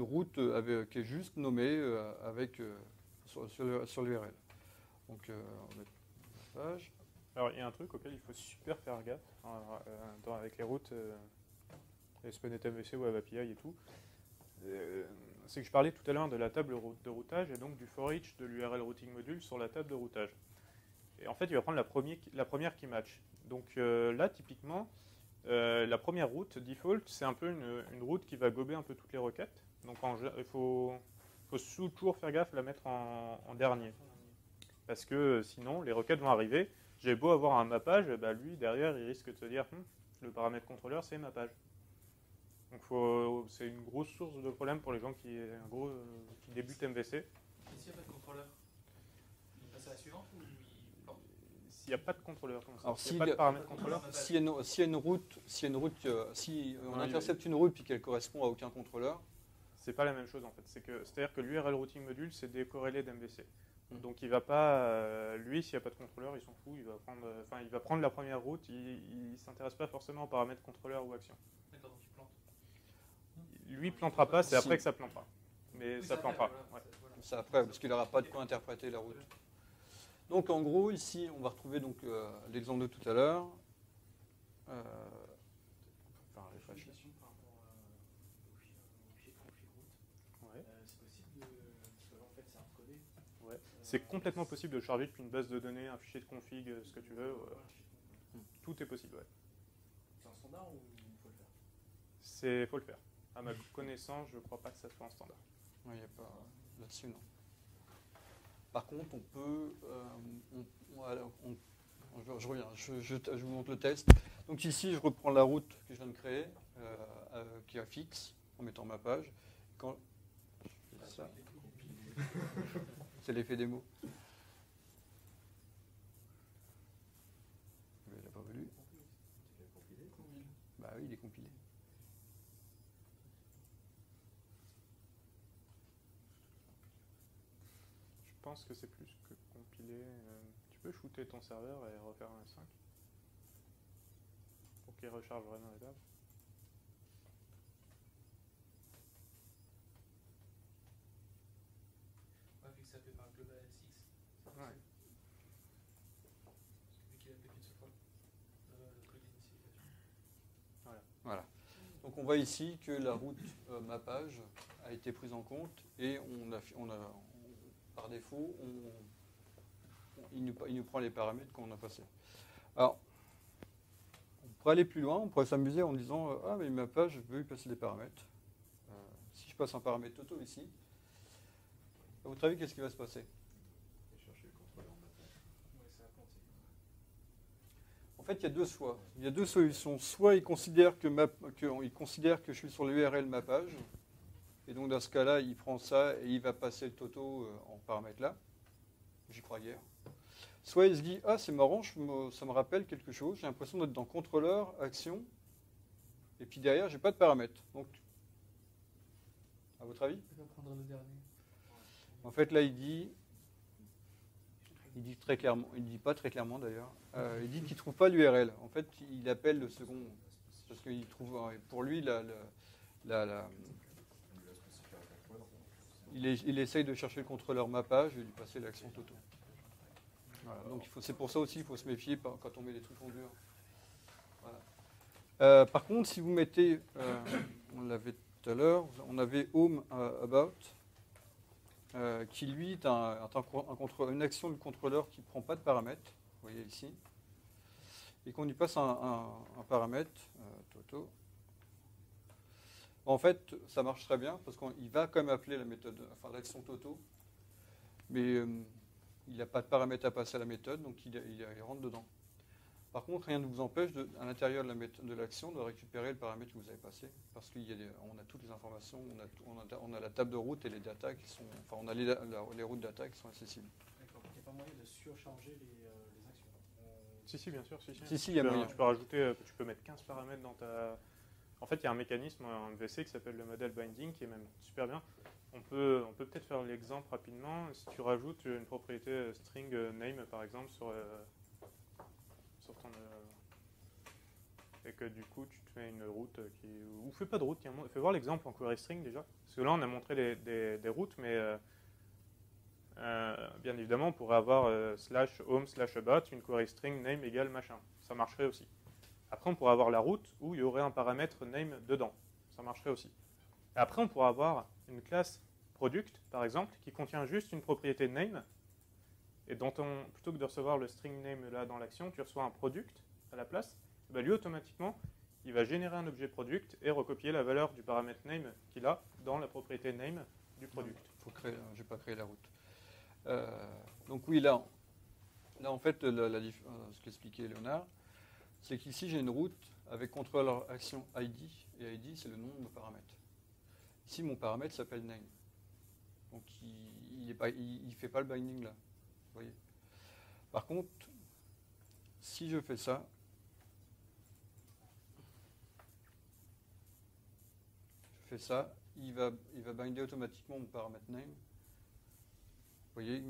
route qui est juste nommée sur l'URL. Donc on va mettre la page. Alors il y a un truc auquel il faut super faire gaffe avec les routes, SPNet MVC, Web API et tout. C'est que je parlais tout à l'heure de la table de routage et donc du for each de l'URL routing module sur la table de routage. Et en fait, il va prendre la première qui match. Donc là, typiquement, la première route default, c'est un peu une route qui va gober un peu toutes les requêtes. Donc il faut toujours faire gaffe à la mettre en dernier. Parce que sinon, les requêtes vont arriver. J'ai beau avoir un mappage, lui, derrière, il risque de se dire le paramètre contrôleur, c'est mappage. Donc c'est une grosse source de problème pour les gens qui débutent MVC. Et s'il n'y a pas de contrôleur, il passe à la suivante ou il plante? S'il n'y a pas de contrôleur, alors s'il n'y a pas de paramètre contrôleur, si on intercepte une route puis qu'elle correspond à aucun contrôleur, c'est pas la même chose en fait. C'est-à-dire que l'URL routing module, c'est décorrélé d'MVC. Donc il va pas, lui, s'il n'y a pas de contrôleur, il s'en fout. Il va prendre la première route. Il ne s'intéresse pas forcément aux paramètres contrôleur ou action. D'accord, donc il plante. Lui, il plantera pas. C'est après que ça plantera. Mais ça plantera. Voilà, Ouais. c'est après parce qu'il n'aura pas de quoi interpréter la route. Donc en gros, ici, on va retrouver donc l'exemple de tout à l'heure. Une question par rapport au fichier config route. Ouais. C'est possible parce que en fait c'est hardcodé. Ouais. C'est complètement possible de charger depuis une base de données, un fichier de config, ce que tu veux. Tout est possible. Ouais. C'est un standard ou il faut le faire? Faut le faire. À ma connaissance, je ne crois pas que ça soit en standard. Ouais, y a pas, là-dessus, non. Par contre, on peut... je reviens, je vous montre le test. Donc ici, je reprends la route que je viens de créer, qui est fixe, en mettant ma page. Quand je fais ça, c'est l'effet démo. Mais il n'a pas voulu. Bah oui, il est compilé. Je pense que c'est plus que compiler. Tu peux shooter ton serveur et refaire un F5 pour qu'il recharge vraiment les tables. Ouais, vu que ça fait par Global L6. Ouais. Vu qu'il a fait qu'une seule fois. Le code d'initialisation. Voilà. Donc on voit ici que la route ma page a été prise en compte et par défaut, il nous prend les paramètres qu'on a passés. Alors, on pourrait aller plus loin, on pourrait s'amuser en disant ah mais ma page, je veux y passer des paramètres. Si je passe un paramètre Toto ici, à votre avis, qu'est-ce qui va se passer? En fait, il y a deux choix. Il y a deux solutions. Soit il considère que je suis sur l'URL ma page, et donc dans ce cas-là, il prend ça et il va passer le Toto en paramètre là. J'y crois guère. Soit il se dit ah c'est marrant, ça me rappelle quelque chose. J'ai l'impression d'être dans contrôleur, action, et puis derrière j'ai pas de paramètres. Donc, à votre avis? Je vais prendre le dernier. En fait, là il dit très clairement, il dit pas très clairement d'ailleurs, il dit qu'il trouve pas l'URL. En fait, il appelle le second parce qu'il trouve, pour lui, il essaye de chercher le contrôleur ma page et de lui passer l'action Toto. Voilà. Donc c'est pour ça aussi qu'il faut se méfier quand on met des trucs en dur. Voilà. Par contre, si vous mettez, on l'avait tout à l'heure, on avait home about. Qui lui est une action du contrôleur qui ne prend pas de paramètres, vous voyez ici, et qu'on lui passe un paramètre, Toto. En fait, ça marche très bien, parce qu'il va quand même appeler la méthode, enfin l'action Toto, mais il n'a pas de paramètres à passer à la méthode, donc il rentre dedans. Par contre, rien ne vous empêche, à l'intérieur de l'action, de récupérer le paramètre que vous avez passé, parce qu'on a toutes les informations, on a la table de route et les data qui sont, enfin, on a les routes data qui sont accessibles. D'accord, il n'y a pas moyen de surcharger les actions. Si, bien sûr. Si, il y a moyen. Tu peux rajouter, tu peux mettre 15 paramètres dans ta... En fait, il y a un mécanisme en MVC qui s'appelle le model binding, qui est même super bien. On peut peut-être faire l'exemple rapidement. Si tu rajoutes une propriété string name, par exemple, sur ton... et que du coup, tu te mets une route qui... Ou fais pas de route, fais voir l'exemple en query string déjà. Parce que là, on a montré des routes, mais bien évidemment, on pourrait avoir /home/about, une query string name égale machin. Ça marcherait aussi. Après, on pourrait avoir la route où il y aurait un paramètre name dedans. Ça marcherait aussi. Et après, on pourrait avoir une classe product, par exemple, qui contient juste une propriété name, et dont plutôt que de recevoir le string name là dans l'action, tu reçois un product à la place. Et bien, lui, automatiquement, il va générer un objet product et recopier la valeur du paramètre name qu'il a dans la propriété name du product. Je n'ai pas créé la route. Donc oui, là en fait, ce qu'expliquait Léonard, c'est qu'ici j'ai une route avec contrôleur action ID, et ID c'est le nom de mon paramètre. Ici mon paramètre s'appelle name. Donc il ne fait pas le binding là. Vous voyez. Par contre, si je fais ça, il va binder automatiquement mon paramètre name. Vous voyez, il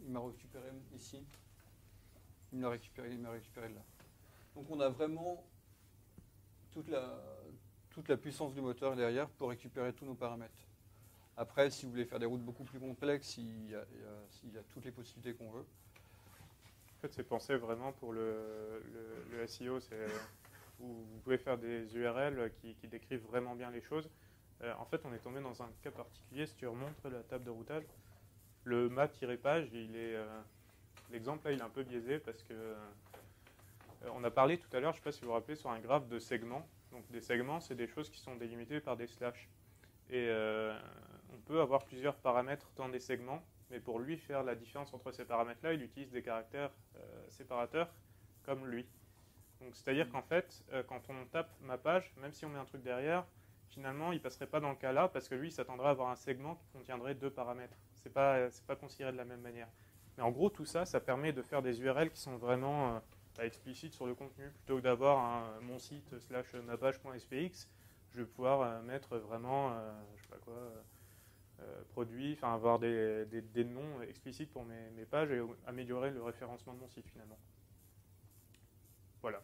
m'a récupéré ici. Il m'a récupéré là. Donc on a vraiment toute la puissance du moteur derrière pour récupérer tous nos paramètres. Après, si vous voulez faire des routes beaucoup plus complexes, il y a toutes les possibilités qu'on veut. En fait, c'est pensé vraiment pour le SEO, où vous pouvez faire des URL qui décrivent vraiment bien les choses. En fait, on est tombé dans un cas particulier. Si tu remontes la table de routage, le ma-page, l'exemple là, il est un peu biaisé parce que on a parlé tout à l'heure, je ne sais pas si vous vous rappelez, sur un graphe de segments. Donc des segments, c'est des choses qui sont délimitées par des slash. Et peut avoir plusieurs paramètres dans des segments, mais pour lui faire la différence entre ces paramètres-là, il utilise des caractères séparateurs comme lui. Donc c'est-à-dire qu'en fait, quand on tape ma page, même si on met un truc derrière, finalement, il ne passerait pas dans le cas là, parce que lui, il s'attendrait à avoir un segment qui contiendrait 2 paramètres. C'est pas considéré de la même manière. Mais en gros, tout ça, ça permet de faire des URL qui sont vraiment explicites sur le contenu. Plutôt que d'avoir mon site / mapage.spx, je vais pouvoir mettre vraiment, je sais pas quoi, produit, enfin avoir des noms explicites pour mes pages et améliorer le référencement de mon site finalement. Voilà.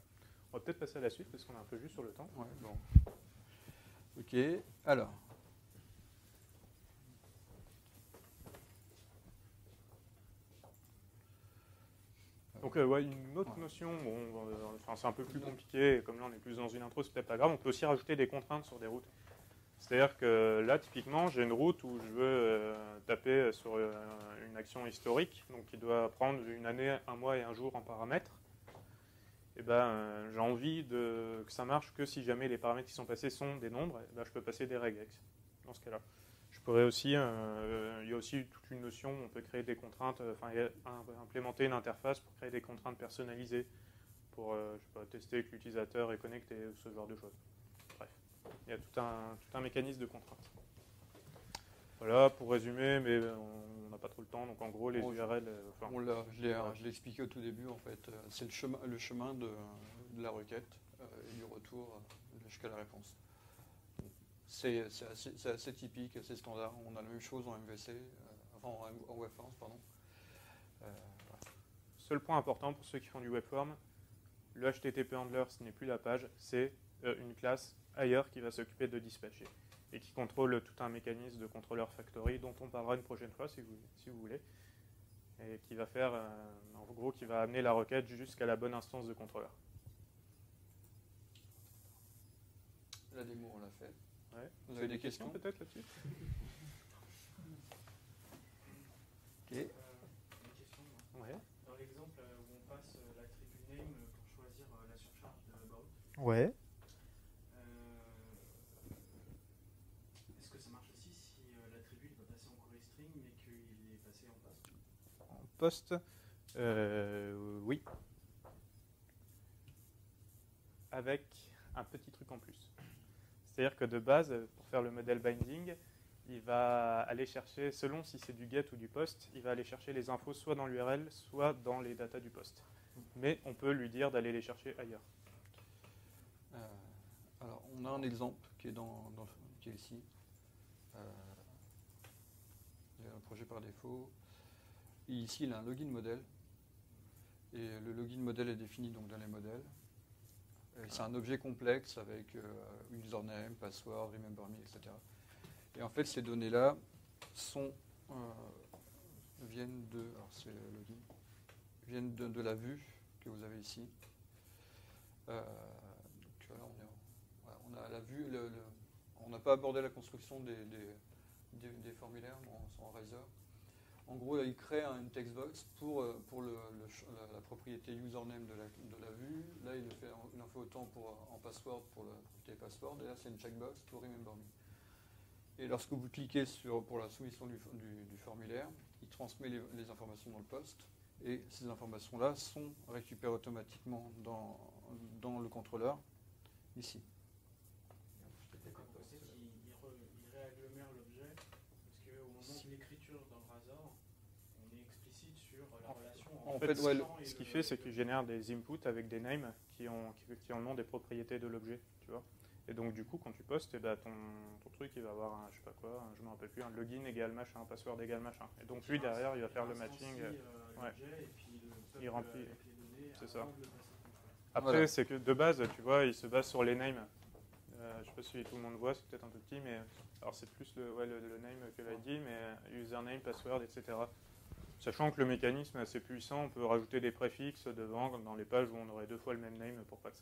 On va peut-être passer à la suite parce qu'on est un peu juste sur le temps. Ouais, bon. Ok, alors. Donc ouais, une autre notion, bon, c'est un peu plus compliqué, comme là on est plus dans une intro, c'est peut-être pas grave, on peut aussi rajouter des contraintes sur des routes. C'est-à-dire que là, typiquement, j'ai une route où je veux taper sur une action historique, donc qui doit prendre une année, un mois et un jour en paramètres. Et ben, j'ai envie que ça marche que si jamais les paramètres qui sont passés sont des nombres, et ben, je peux passer des regex dans ce cas-là. Je pourrais aussi, il y a aussi toute une notion où on peut créer des contraintes, implémenter une interface pour créer des contraintes personnalisées pour je sais pas, tester que l'utilisateur est connecté, ce genre de choses. Bref, il y a tout un mécanisme de contraintes. Voilà, pour résumer, mais on n'a pas trop le temps, donc en gros, les URL... je l'ai expliqué au tout début, en fait. C'est le chemin de la requête et du retour jusqu'à la réponse. C'est assez typique, assez standard. On a la même chose en MVC, en webforms, pardon. Voilà. Seul point important pour ceux qui font du webform, le HTTP handler, ce n'est plus la page, c'est une classe ailleurs qui va s'occuper de dispatcher et qui contrôle tout un mécanisme de contrôleur factory dont on parlera une prochaine fois si vous voulez, et qui va faire, en gros, qui va amener la requête jusqu'à la bonne instance de contrôleur. La démo, on l'a fait. Ouais. Vous avez des questions peut-être là-dessus? Ok. Une question. Ouais. Dans l'exemple où on passe l'attribut name pour choisir la surcharge de about, Ouais. est-ce que ça marche aussi si l'attribut va passer en query string mais qu'il est passé en post? En post, oui. Avec un petit truc en plus. C'est-à-dire que de base, pour faire le model binding, il va aller chercher, selon si c'est du get ou du post, il va aller chercher les infos soit dans l'URL, soit dans les datas du post. Mais on peut lui dire d'aller les chercher ailleurs. Alors, on a un exemple qui est, qui est ici. Il y a un projet par défaut. Et ici, il a un login modèle. Et le login modèle est défini donc dans les modèles. C'est un objet complexe avec username, password, remember me, etc. Et en fait, ces données-là viennent de, alors c'est le login, viennent de la vue que vous avez ici. Donc là, on a la vue. On n'a pas abordé la construction des formulaires en Razor. En gros, là, il crée une textbox pour la propriété username de la vue. Là, il en fait autant en password pour la propriété password. Et là, c'est une checkbox pour remember me. Et lorsque vous cliquez pour la soumission du formulaire, il transmet les informations dans le poste. Et ces informations-là sont récupérées automatiquement dans le contrôleur, ici. En fait, il réagglomère l'objet, parce qu'au moment de l'écriture dans le Razor, on est explicite sur la relation entre En fait, le champ et ce qu'il fait, c'est qu'il génère des inputs avec des names qui ont le nom des propriétés de l'objet, tu vois. Et donc, du coup, quand tu postes, eh ben, ton truc, il va avoir un, je sais pas quoi, je me rappelle plus, un login égale machin, un password égale machin. Et donc, lui, derrière, il va faire le matching. Ouais. Et puis il remplit. C'est ça. Voilà. Après, c'est que de base, tu vois, il se base sur les names. Je sais pas si tout le monde voit, c'est peut-être un peu petit, mais alors c'est plus le name que l'ID, mais username, password, etc. Sachant que le mécanisme est assez puissant, on peut rajouter des préfixes devant dans les pages où on aurait 2 fois le même name pour pas que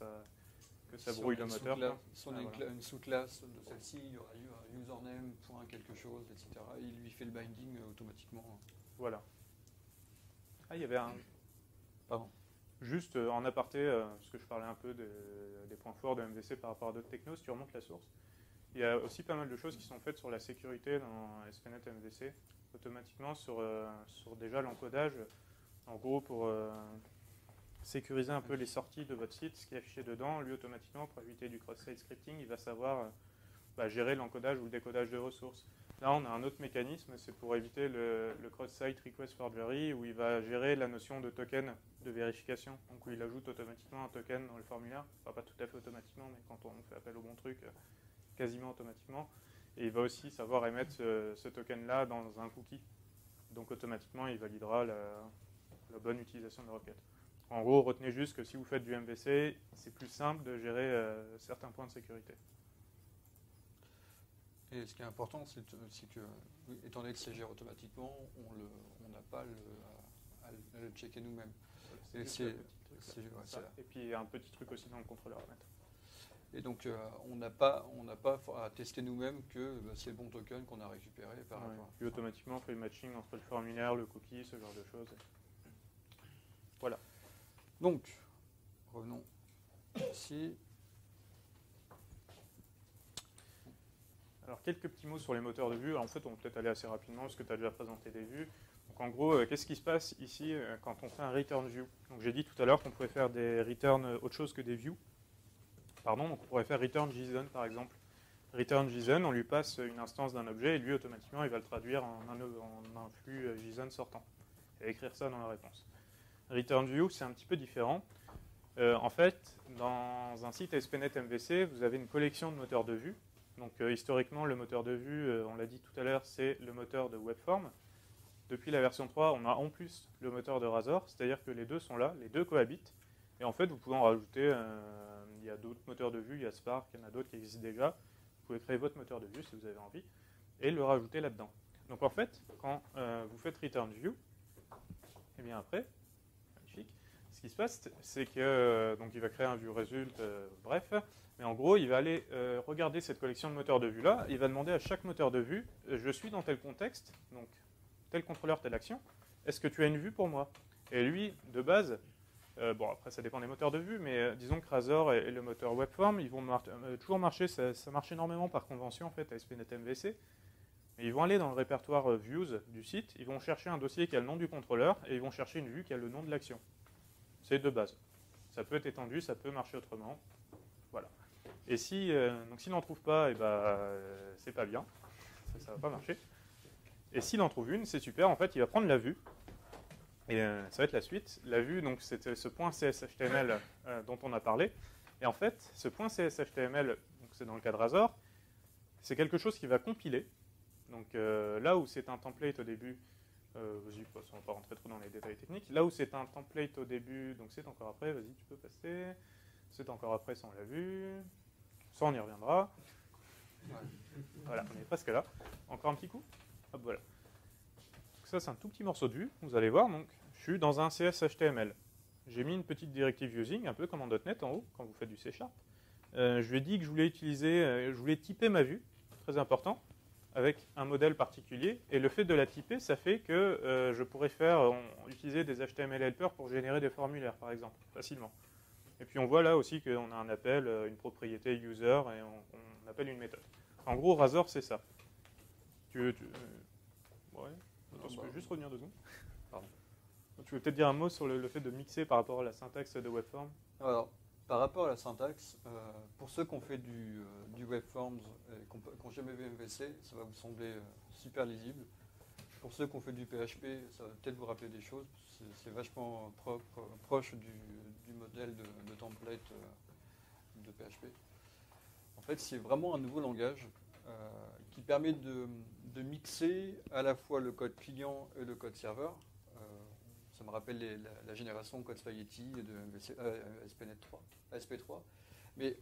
ça brouille le moteur. Si on a une sous-classe de celle-ci, il y aura username, point quelque chose, etc. Et il lui fait le binding automatiquement. Voilà. Ah, il y avait un... Pardon. Juste en aparté, parce que je parlais un peu des points forts de MVC par rapport à d'autres technos, si tu remontes la source, Il y a aussi pas mal de choses qui sont faites sur la sécurité dans SPNet MVC, automatiquement sur déjà l'encodage. En gros, pour sécuriser un peu les sorties de votre site, ce qui est affiché dedans, lui, automatiquement, pour éviter du cross-site scripting, il va savoir gérer l'encodage ou le décodage de ressources. Là, on a un autre mécanisme, c'est pour éviter le cross-site request forgery, où il va gérer la notion de token de vérification. Donc, où il ajoute automatiquement un token dans le formulaire. Enfin, pas tout à fait automatiquement, mais quand on fait appel au bon truc, quasiment automatiquement. Et il va aussi savoir émettre ce token-là dans un cookie. Donc, automatiquement, il validera la bonne utilisation de la requête. En gros, retenez juste que si vous faites du MVC, c'est plus simple de gérer certains points de sécurité. Et ce qui est important, c'est que, étant donné que c'est géré automatiquement, on n'a pas à le checker nous-mêmes. Et puis, il y a un petit truc aussi dans le contrôleur à mettre. Et donc, on n'a pas à tester nous-mêmes que c'est le bon token qu'on a récupéré. Puis, automatiquement, on fait le matching entre le formulaire, le cookie, ce genre de choses. Voilà. Donc, revenons ici. Alors, quelques petits mots sur les moteurs de vue. Alors, en fait, on va peut-être aller assez rapidement parce que tu as déjà présenté des vues. Donc, en gros, qu'est-ce qui se passe ici quand on fait un return view? Donc, j'ai dit tout à l'heure qu'on pouvait faire des return autre chose que des views. Pardon, donc on pourrait faire return JSON, par exemple. Return JSON, on lui passe une instance d'un objet et lui, automatiquement, il va le traduire en un flux JSON sortant et écrire ça dans la réponse. Return view, c'est un petit peu différent. En fait, dans un site ASP.NET MVC, vous avez une collection de moteurs de vue. Donc, historiquement, le moteur de vue, on l'a dit tout à l'heure, c'est le moteur de WebForm. Depuis la version 3, on a en plus le moteur de Razor, c'est-à-dire que les deux sont là, les deux cohabitent. Et en fait, vous pouvez en rajouter, il y a d'autres moteurs de vue, il y a Spark, il y en a d'autres qui existent déjà. Vous pouvez créer votre moteur de vue si vous avez envie et le rajouter là-dedans. Donc, en fait, quand vous faites Return View, et bien après, magnifique, ce qui se passe, c'est que donc il va créer un view result, bref, mais en gros, il va aller regarder cette collection de moteurs de vue là, il va demander à chaque moteur de vue, je suis dans tel contexte, donc tel contrôleur, telle action, est-ce que tu as une vue pour moi? Et lui, de base, bon après ça dépend des moteurs de vue, mais disons que Razor et le moteur WebForm, ils vont toujours marcher, ça marche énormément par convention en fait à ASP.NET MVC. Mais ils vont aller dans le répertoire views du site, ils vont chercher un dossier qui a le nom du contrôleur et ils vont chercher une vue qui a le nom de l'action. C'est de base. Ça peut être étendu, ça peut marcher autrement. Voilà. Et si donc s'il n'en trouve pas, et c'est pas bien. Ça va pas marcher. Et s'il en trouve une, c'est super. En fait, il va prendre la vue. Et ça va être la suite. La vue, donc c'était ce point CSHTML dont on a parlé. Et en fait, ce point CSHTML, c'est dans le cas de Razor, c'est quelque chose qui va compiler. Donc là où c'est un template au début, on ne va pas rentrer trop dans les détails techniques, là où c'est un template au début, donc c'est encore après, vas-y tu peux passer, c'est encore après, ça on l'a vu, ça on y reviendra. Voilà, on est presque là. Encore un petit coup. Hop, voilà. Donc ça c'est un tout petit morceau de vue, vous allez voir, donc je suis dans un CSHTML. J'ai mis une petite directive using, un peu comme en .NET en haut, quand vous faites du C#. Je lui ai dit que je voulais utiliser, je voulais typer ma vue, très important, avec un modèle particulier, et le fait de la typer, ça fait que je pourrais utiliser des HTML helpers pour générer des formulaires, par exemple, facilement. Et puis on voit là aussi qu'on a un appel, une propriété user, et on appelle une méthode. En gros, Razor, c'est ça. Ouais. Attends, je peux juste revenir 2 secondes. Pardon. Tu veux peut-être dire un mot sur le fait de mixer par rapport à la syntaxe de WebForm? Alors, par rapport à la syntaxe, pour ceux qui ont fait du WebForms et qui n'ont jamais vu MVC, ça va vous sembler super lisible. Pour ceux qui ont fait du PHP, ça va peut-être vous rappeler des choses. C'est vachement proche du modèle de template de PHP. En fait, c'est vraiment un nouveau langage qui permet de mixer à la fois le code client et le code serveur. Ça me rappelle la génération Code Spaghetti de ASP.3. Mais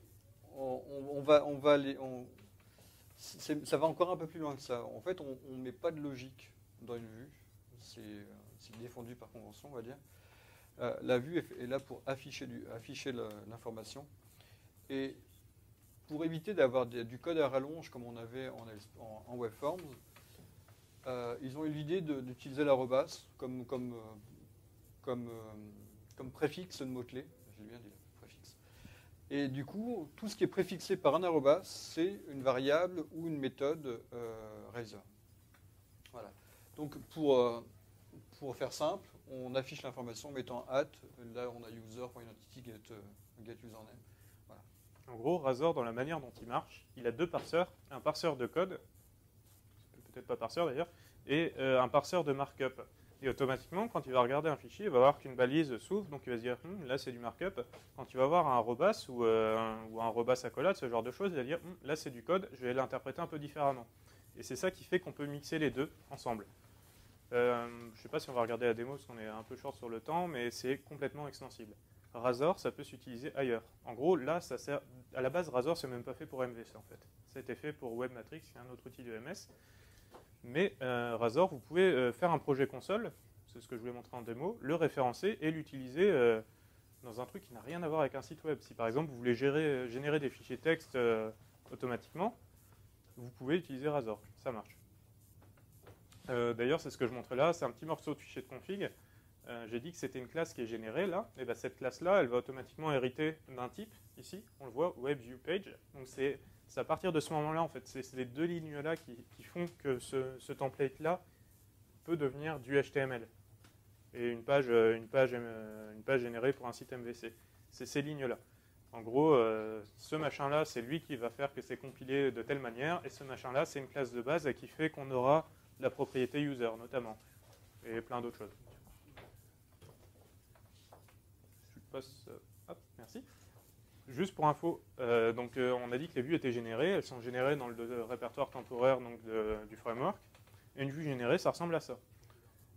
ça va encore un peu plus loin que ça. En fait, on ne met pas de logique dans une vue. C'est défendu par convention, on va dire. La vue est là pour afficher l'information. Et pour éviter d'avoir du code à rallonge comme on avait en WebForms, ils ont eu l'idée d'utiliser l'arrobas comme préfixe de mot-clé. J'ai bien dit préfixe. Et du coup, tout ce qui est préfixé par un arrobas, c'est une variable ou une méthode Razor. Voilà. Donc pour faire simple, on affiche l'information en mettant @ là on a user.identity get username. Voilà. En gros, Razor, dans la manière dont il marche, il a deux parseurs, un parseur de code, peut-être pas parseur d'ailleurs, et un parseur de markup. Et automatiquement, quand il va regarder un fichier, il va voir qu'une balise s'ouvre, donc il va se dire là c'est du markup. Quand il va voir un arrobas ou un arrobas accolade, ce genre de choses, il va dire là c'est du code, je vais l'interpréter un peu différemment. Et c'est ça qui fait qu'on peut mixer les deux ensemble. Je ne sais pas si on va regarder la démo parce qu'on est un peu short sur le temps, mais c'est complètement extensible. Razor, ça peut s'utiliser ailleurs. En gros, là, ça sert. À la base, Razor, c'est même pas fait pour MVC en fait. Ça a été fait pour Webmatrix, qui est un autre outil de MS. Mais Razor, vous pouvez faire un projet console, c'est ce que je voulais montrer en démo, le référencer et l'utiliser dans un truc qui n'a rien à voir avec un site web. Si par exemple vous voulez générer des fichiers texte automatiquement, vous pouvez utiliser Razor, ça marche. D'ailleurs, c'est ce que je montre là, c'est un petit morceau de fichier de config. J'ai dit que c'était une classe qui est générée là, et bien cette classe-là, elle va automatiquement hériter d'un type, ici, on le voit, WebViewPage. Donc c'est à partir de ce moment-là, en fait, c'est ces deux lignes-là qui font que ce template-là peut devenir du HTML. Et une page générée pour un site MVC. C'est ces lignes-là. En gros, ce machin-là, c'est lui qui va faire que c'est compilé de telle manière, et ce machin-là, c'est une classe de base qui fait qu'on aura la propriété user, notamment, et plein d'autres choses. Je passe... Hop, merci. Juste pour info, on a dit que les vues étaient générées. Elles sont générées dans le répertoire temporaire donc, du framework. Et une vue générée, ça ressemble à ça.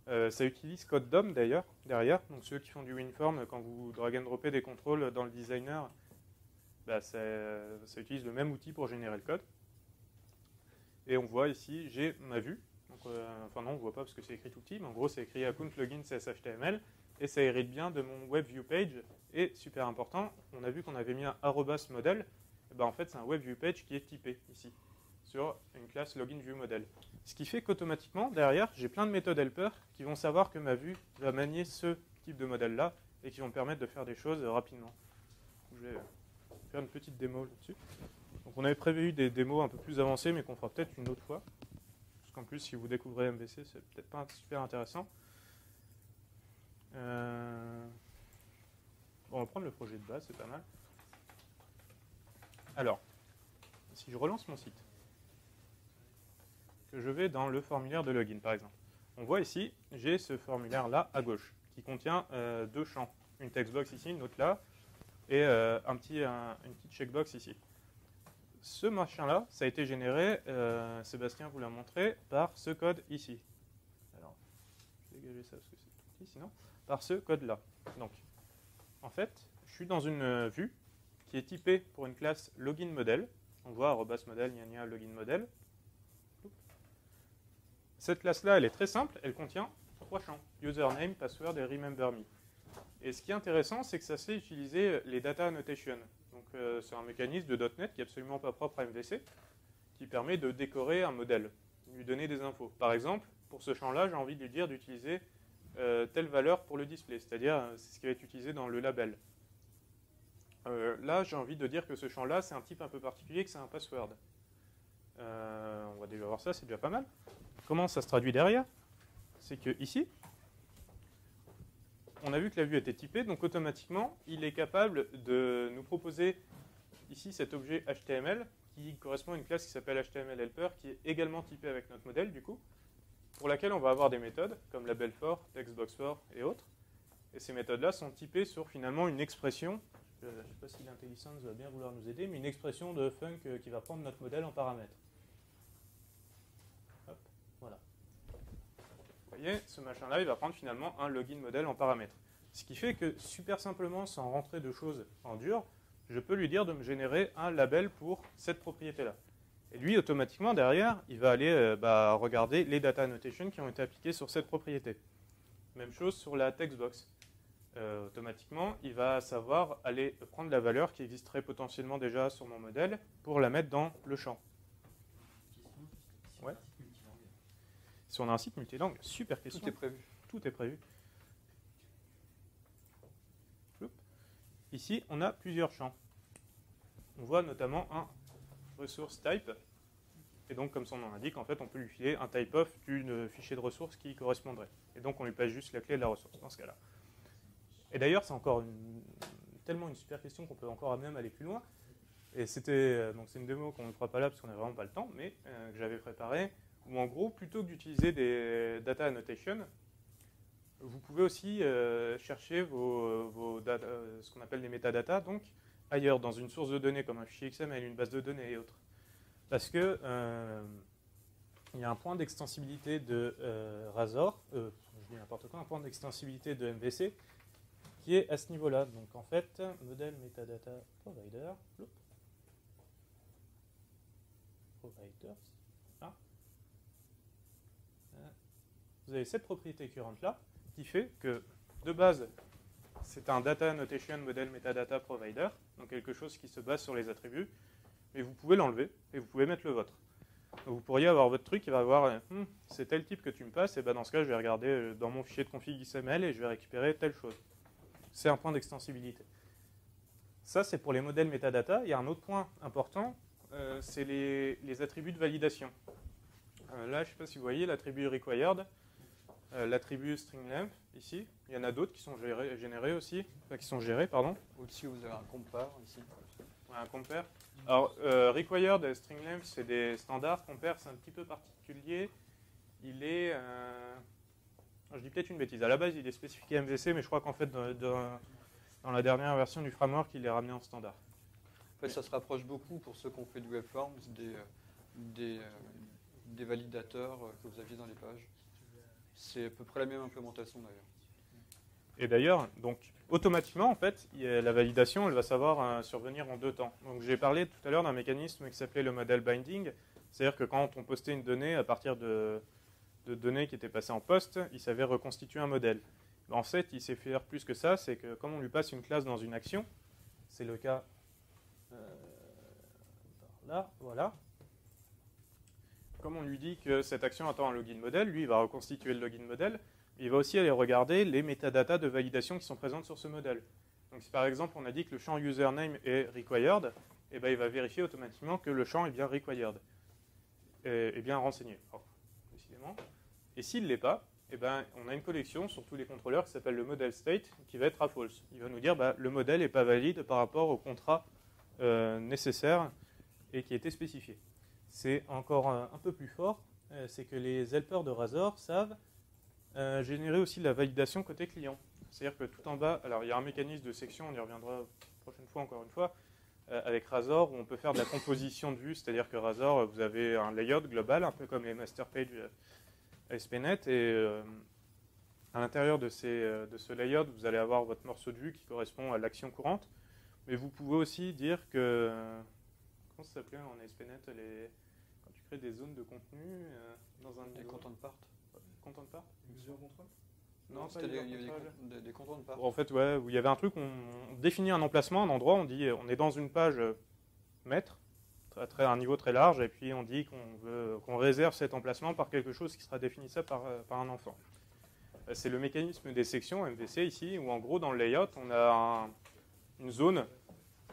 Ça utilise code DOM d'ailleurs, derrière. Donc ceux qui font du WinForm, quand vous drag and droppez des contrôles dans le designer, bah, ça utilise le même outil pour générer le code. Et on voit ici, j'ai ma vue. Donc, enfin non, on ne voit pas parce que c'est écrit tout petit, mais en gros c'est écrit account login CSHTML. Et ça hérite bien de mon WebViewPage. Et super important, on a vu qu'on avait mis un arrobas model. Et ben en fait, c'est un WebViewPage qui est typé ici, sur une classe loginViewModel. Ce qui fait qu'automatiquement, derrière, j'ai plein de méthodes helper qui vont savoir que ma vue va manier ce type de modèle-là et qui vont me permettre de faire des choses rapidement. Je vais faire une petite démo là-dessus. Donc on avait prévu des démos un peu plus avancées, mais qu'on fera peut-être une autre fois. Parce qu'en plus, si vous découvrez MVC, c'est peut-être pas super intéressant. Bon, on va prendre le projet de base, c'est pas mal. Alors, si je relance mon site, que je vais dans le formulaire de login, par exemple, on voit ici, j'ai ce formulaire-là à gauche, qui contient deux champs. Une textbox ici, une autre là, et une petite checkbox ici. Ce machin-là, ça a été généré, Sébastien vous l'a montré, par ce code ici. Alors, je vais dégager ça parce que c'est tout petit, sinon. Par ce code-là. Donc, en fait, je suis dans une vue qui est typée pour une classe loginModel. On voit arrobas model, loginModel. Cette classe-là, elle est très simple. Elle contient trois champs. Username, password et remember me. Et ce qui est intéressant, c'est que ça sait utiliser les data annotations. Donc, c'est un mécanisme de .NET qui n'est absolument pas propre à MVC, qui permet de décorer un modèle, lui donner des infos. Par exemple, pour ce champ-là, j'ai envie de lui dire d'utiliser telle valeur pour le display, c'est-à-dire c'est ce qui va être utilisé dans le label. Là, j'ai envie de dire que ce champ-là, c'est un type un peu particulier, que c'est un password. On va déjà voir ça, c'est déjà pas mal. Comment ça se traduit derrière? C'est que ici, on a vu que la vue était typée, donc automatiquement, il est capable de nous proposer ici cet objet HTML qui correspond à une classe qui s'appelle HTML helper, qui est également typée avec notre modèle, du coup, pour laquelle on va avoir des méthodes comme label_for, textbox_for et autres. Et ces méthodes-là sont typées sur finalement une expression, je ne sais pas si l'intelligence va bien vouloir nous aider, mais une expression de func qui va prendre notre modèle en paramètres. Hop, voilà. Vous voyez, ce machin-là, il va prendre finalement un login modèle en paramètres. Ce qui fait que, super simplement, sans rentrer de choses en dur, je peux lui dire de me générer un label pour cette propriété-là. Et lui, automatiquement, derrière, il va aller regarder les data annotations qui ont été appliquées sur cette propriété. Même chose sur la textbox. Automatiquement, il va savoir aller prendre la valeur qui existerait potentiellement déjà sur mon modèle pour la mettre dans le champ. Ouais. Si on a un site multilangue, super question. Tout est prévu. Tout est prévu. Ici, on a plusieurs champs. on voit notamment un resource type. Et donc, comme son nom l'indique, en fait, on peut lui filer un type-of du fichier de ressources qui y correspondrait. Et donc, on lui passe juste la clé de la ressource dans ce cas-là. Et d'ailleurs, c'est encore tellement une super question qu'on peut encore même aller plus loin. Et c'était donc c'est une démo qu'on ne fera pas là parce qu'on n'a vraiment pas le temps, mais que j'avais préparée, où en gros, plutôt que d'utiliser des data annotation, vous pouvez aussi chercher ce qu'on appelle des métadatas, donc ailleurs, dans une source de données comme un fichier XML, une base de données et autres. Parce que il y a un point d'extensibilité de Razor, je dis n'importe quoi, un point d'extensibilité de MVC qui est à ce niveau-là. Donc en fait, modèle metadata provider, providers, ah. Vous avez cette propriété current-là qui fait que, de base, c'est un data annotation model metadata provider, donc quelque chose qui se base sur les attributs, mais vous pouvez l'enlever et vous pouvez mettre le vôtre. Donc vous pourriez avoir votre truc qui va avoir c'est tel type que tu me passes, et ben dans ce cas, je vais regarder dans mon fichier de config XML et je vais récupérer telle chose. C'est un point d'extensibilité. Ça, c'est pour les modèles metadata. Il y a un autre point important, c'est les attributs de validation. Là, je ne sais pas si vous voyez l'attribut required, l'attribut string length, ici. Il y en a d'autres qui sont générés aussi, enfin, qui sont gérés, pardon. Au-dessus, vous avez un compare, ici. Ouais, un compare. Alors, required et string length, c'est des standards. Compare, c'est un petit peu particulier. Il est... je dis peut-être une bêtise. À la base, il est spécifié MVC, mais je crois qu'en fait, dans la dernière version du framework, il est ramené en standard. En fait, ça se rapproche beaucoup pour ceux qui ont fait du webforms des validateurs que vous aviez dans les pages. C'est à peu près la même implémentation d'ailleurs. Et d'ailleurs, donc automatiquement, en fait, la validation, elle va savoir survenir en deux temps. Donc j'ai parlé tout à l'heure d'un mécanisme qui s'appelait le model binding. C'est-à-dire que quand on postait une donnée à partir de données qui étaient passées en post, il savait reconstituer un modèle. En fait, il sait faire plus que ça, c'est que comme on lui passe une classe dans une action, c'est le cas là, voilà. Comme on lui dit que cette action attend un login modèle, lui, il va reconstituer le login modèle. Il va aussi aller regarder les métadatas de validation qui sont présentes sur ce modèle. Donc si par exemple on a dit que le champ username est required, eh ben, il va vérifier automatiquement que le champ est bien required, et bien renseigné. Alors, décidément. Et s'il ne l'est pas, eh ben, on a une collection sur tous les contrôleurs qui s'appelle le model state, qui va être à false. Il va nous dire bah, le modèle n'est pas valide par rapport au contrat nécessaire et qui a été spécifié. C'est encore un peu plus fort, c'est que les helpers de Razor savent générer aussi de la validation côté client. C'est-à-dire que tout en bas, alors il y a un mécanisme de section, on y reviendra la prochaine fois encore une fois, avec Razor, où on peut faire de la composition de vues, c'est-à-dire que Razor, vous avez un layout global, un peu comme les master pages ASP.NET, et à l'intérieur de ce layout, vous allez avoir votre morceau de vue qui correspond à l'action courante, mais vous pouvez aussi dire que, comment ça s'appelait en ASP.NET, quand tu crées des zones de contenu dans un... Des content part. Content part User control? Non, c'était des content part. En fait, ouais, où il y avait un truc, on définit un emplacement, un endroit, on dit on est dans une page maître, à un niveau très large, et puis on dit qu'on réserve cet emplacement par quelque chose qui sera définissable par un enfant. C'est le mécanisme des sections MVC ici, où en gros dans le layout, on a une zone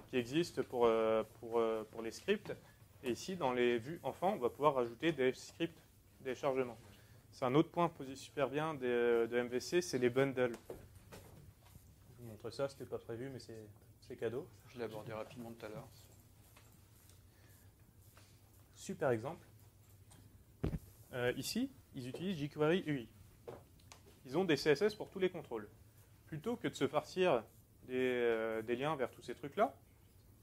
qui existe pour les scripts, et ici dans les vues enfants, on va pouvoir rajouter des scripts, des chargements. C'est un autre point posé super bien de MVC, c'est les bundles. Je vous montre ça, c'était pas prévu, mais c'est cadeau. Je l'ai abordé rapidement tout à l'heure. Super exemple. Ici, ils utilisent jQuery UI. Ils ont des CSS pour tous les contrôles. Plutôt que de se farcir des liens vers tous ces trucs-là,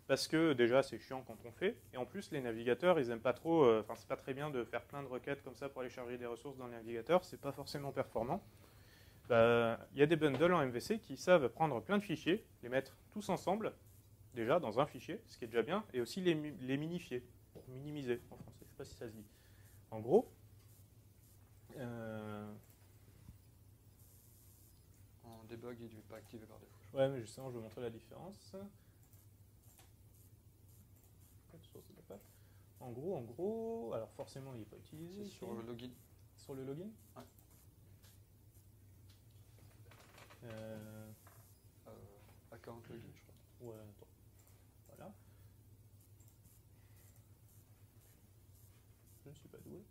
parce que déjà c'est chiant quand on fait, et en plus les navigateurs ils aiment pas trop, enfin c'est pas très bien de faire plein de requêtes comme ça pour aller charger des ressources dans le navigateur, c'est pas forcément performant. Il y a des bundles en MVC qui savent prendre plein de fichiers, les mettre tous ensemble, déjà dans un fichier, ce qui est déjà bien, et aussi les minifier, minimiser en français, je sais pas si ça se dit. En gros, En debug, il n'est pas activé par défaut. ouais, mais justement je vais vous montrer la différence. En gros, alors forcément il n'est pas utilisé. C'est sur le login. Sur le login? Ouais. Euh, Account login, je crois. Ouais, attends. Voilà. ne suis pas doué.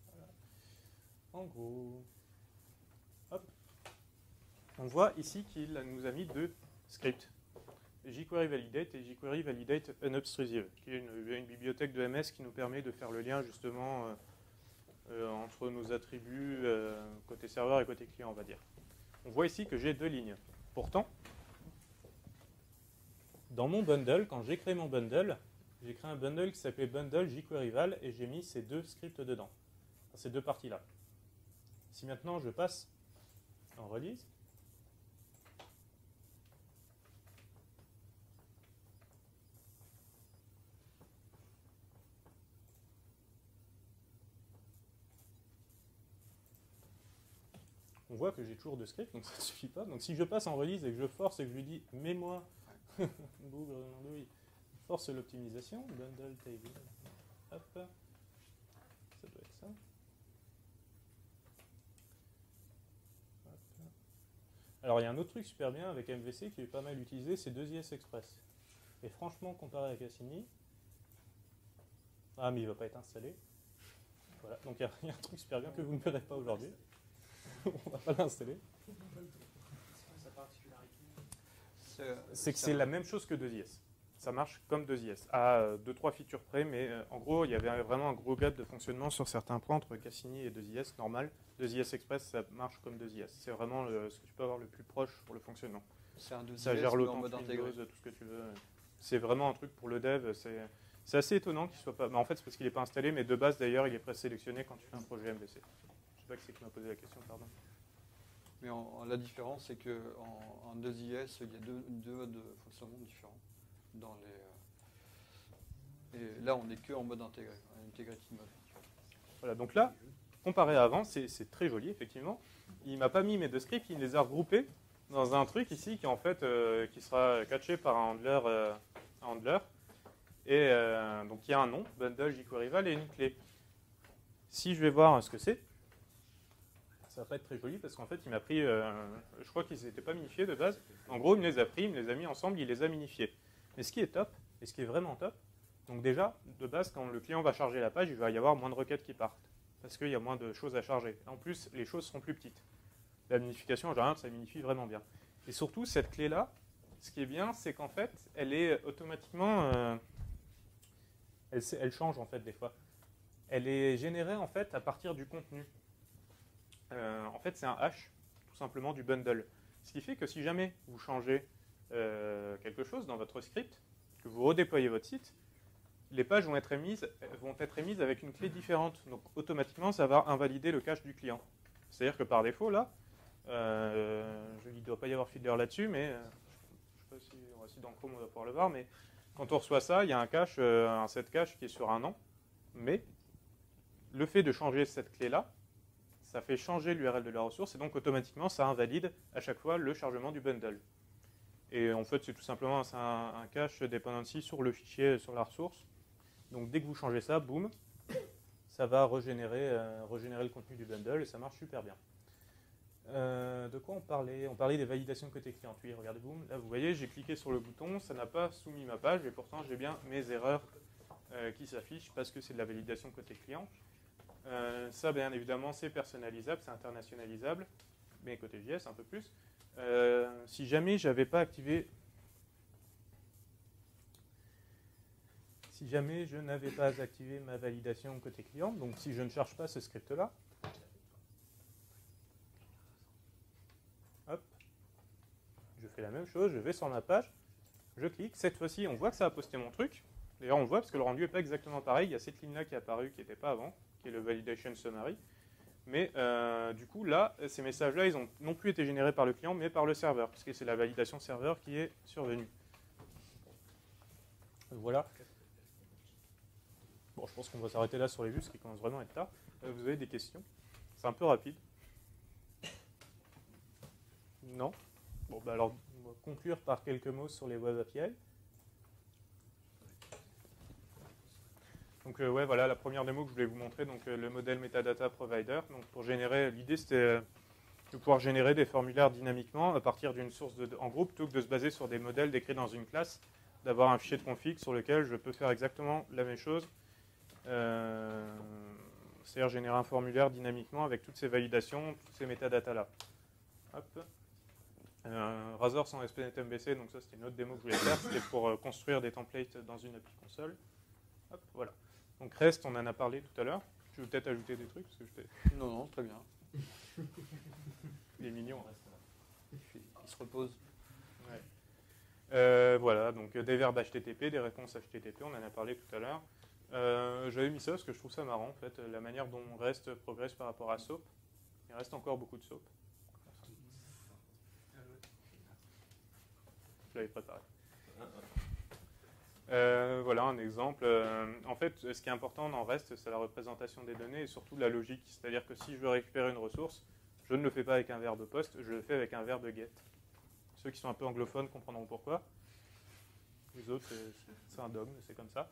Voilà. En gros, hop. On voit ici qu'il nous a mis deux scripts, jQuery Validate et jQuery Validate Unobtrusive, qui est une bibliothèque de MS qui nous permet de faire le lien justement entre nos attributs côté serveur et côté client, on va dire. On voit ici que j'ai deux lignes. Pourtant, dans mon bundle, quand j'ai créé mon bundle, j'ai créé un bundle qui s'appelait bundle jQuery Val et j'ai mis ces deux scripts dedans, ces deux parties-là. Si maintenant je passe en release, on voit que j'ai toujours deux scripts, donc ça ne suffit pas. Donc si je passe en release et que je force et que je lui dis « mets-moi force l'optimisation, bundle table, hop, ça doit être ça. Hop. Alors il y a un autre truc super bien avec MVC qui est pas mal utilisé, c'est 2IS Express. Et franchement, comparé à Cassini, ah mais il ne va pas être installé. Voilà, donc il y a un truc super bien que vous ne verrez pas aujourd'hui. On va pas l'installer. Sa particularité, c'est que c'est la même chose que 2IS. Ça marche comme 2IS, à 2-3 features près, mais en gros, il y avait vraiment un gros gap de fonctionnement sur certains points entre Cassini et 2IS normal. 2IS Express, ça marche comme 2IS. C'est vraiment ce que tu peux avoir le plus proche pour le fonctionnement. C'est un 2IS Ça gère en l'autant mode intégré. tout ce que tu veux. C'est vraiment un truc pour le dev. C'est assez étonnant qu'il soit pas. Mais en fait, c'est parce qu'il n'est pas installé, mais de base, d'ailleurs, il est présélectionné quand tu fais un projet MVC. Je sais pas qui c'est qui m'a posé la question, pardon. Mais la différence, c'est qu'en 2IS, il y a deux modes de fonctionnement différents. Et là, on n'est que en mode intégré, integrated mode. Voilà, donc là, comparé à avant, c'est très joli, effectivement. Il ne m'a pas mis mes deux scripts, il les a regroupés dans un truc ici qui, en fait, qui sera catché par un handler. Et donc, il y a un nom, bundle jQuery Val, et une clé. Si je vais voir ce que c'est, ça va pas être très joli parce qu'en fait, il m'a pris, je crois qu'ils n'étaient pas minifiés de base. En gros, il me les a pris, il me les a mis ensemble, il les a minifiés. Mais ce qui est top, et ce qui est vraiment top, donc déjà, de base, quand le client va charger la page, il va y avoir moins de requêtes qui partent parce qu'il y a moins de choses à charger. En plus, les choses seront plus petites. La minification, en général, ça minifie vraiment bien. Et surtout, cette clé-là, ce qui est bien, c'est qu'en fait, elle est automatiquement... elle change, en fait, des fois. Elle est générée, en fait, à partir du contenu. En fait, c'est un hash, tout simplement, du bundle. Ce qui fait que si jamais vous changez quelque chose dans votre script, que vous redéployez votre site, les pages vont être émises avec une clé différente. Donc, automatiquement, ça va invalider le cache du client. C'est-à-dire que par défaut, là, il ne doit pas y avoir feeder là-dessus, mais je ne sais pas si dans Chrome on va pouvoir le voir, mais quand on reçoit ça, il y a un cache, un set cache qui est sur un an. Mais le fait de changer cette clé-là, ça fait changer l'URL de la ressource et donc automatiquement ça invalide à chaque fois le chargement du bundle. Et en fait c'est tout simplement un cache dependency sur le fichier, sur la ressource. Donc dès que vous changez ça, boum, ça va régénérer le contenu du bundle et ça marche super bien. De quoi on parlait? On parlait des validations côté client. Oui, regardez, boum, là vous voyez, j'ai cliqué sur le bouton, ça n'a pas soumis ma page et pourtant j'ai bien mes erreurs qui s'affichent parce que c'est de la validation côté client. Ça, bien évidemment, c'est personnalisable, c'est internationalisable, mais côté JS, un peu plus. Si jamais j'avais pas activé... Si jamais je n'avais pas activé ma validation côté client, donc si je ne charge pas ce script-là, hop, je fais la même chose, je vais sur ma page, je clique, cette fois-ci, on voit que ça a posté mon truc. D'ailleurs, on le voit parce que le rendu n'est pas exactement pareil. Il y a cette ligne-là qui est apparue qui n'était pas avant, qui est le validation summary. Mais du coup, là, ces messages-là, ils n'ont non plus été générés par le client, mais par le serveur, puisque c'est la validation serveur qui est survenue. Voilà. Bon, je pense qu'on va s'arrêter là sur les vues, ce qui commence vraiment à être tard. Vous avez des questions? C'est un peu rapide. Non? Bon, bah alors, on va conclure par quelques mots sur les Web API. Donc ouais, voilà la première démo que je voulais vous montrer, donc le modèle Metadata Provider. Donc pour générer, l'idée c'était de pouvoir générer des formulaires dynamiquement à partir d'une source en gros, plutôt que de se baser sur des modèles décrits dans une classe, d'avoir un fichier de config sur lequel je peux faire exactement la même chose C'est-à-dire générer un formulaire dynamiquement avec toutes ces validations, toutes ces métadatas-là. Hop. Razor sans ASP.NET MVC, donc ça c'était une autre démo que je voulais faire, c'était pour construire des templates dans une appli console. Hop, voilà. Donc REST, on en a parlé tout à l'heure. Je vais peut-être ajouter des trucs parce que Non, non, très bien. il est mignon. Il se repose. Ouais. Voilà, donc des verbes HTTP, des réponses HTTP, on en a parlé tout à l'heure. J'avais mis ça parce que je trouve ça marrant en fait, la manière dont REST progresse par rapport à SOAP. Il reste encore beaucoup de SOAP. Je l'avais préparé. Voilà un exemple. En fait, ce qui est important dans REST, c'est la représentation des données et surtout la logique. C'est-à-dire que si je veux récupérer une ressource, je ne le fais pas avec un verbe post, je le fais avec un verbe get. Ceux qui sont un peu anglophones comprendront pourquoi. Les autres, c'est un dogme, c'est comme ça.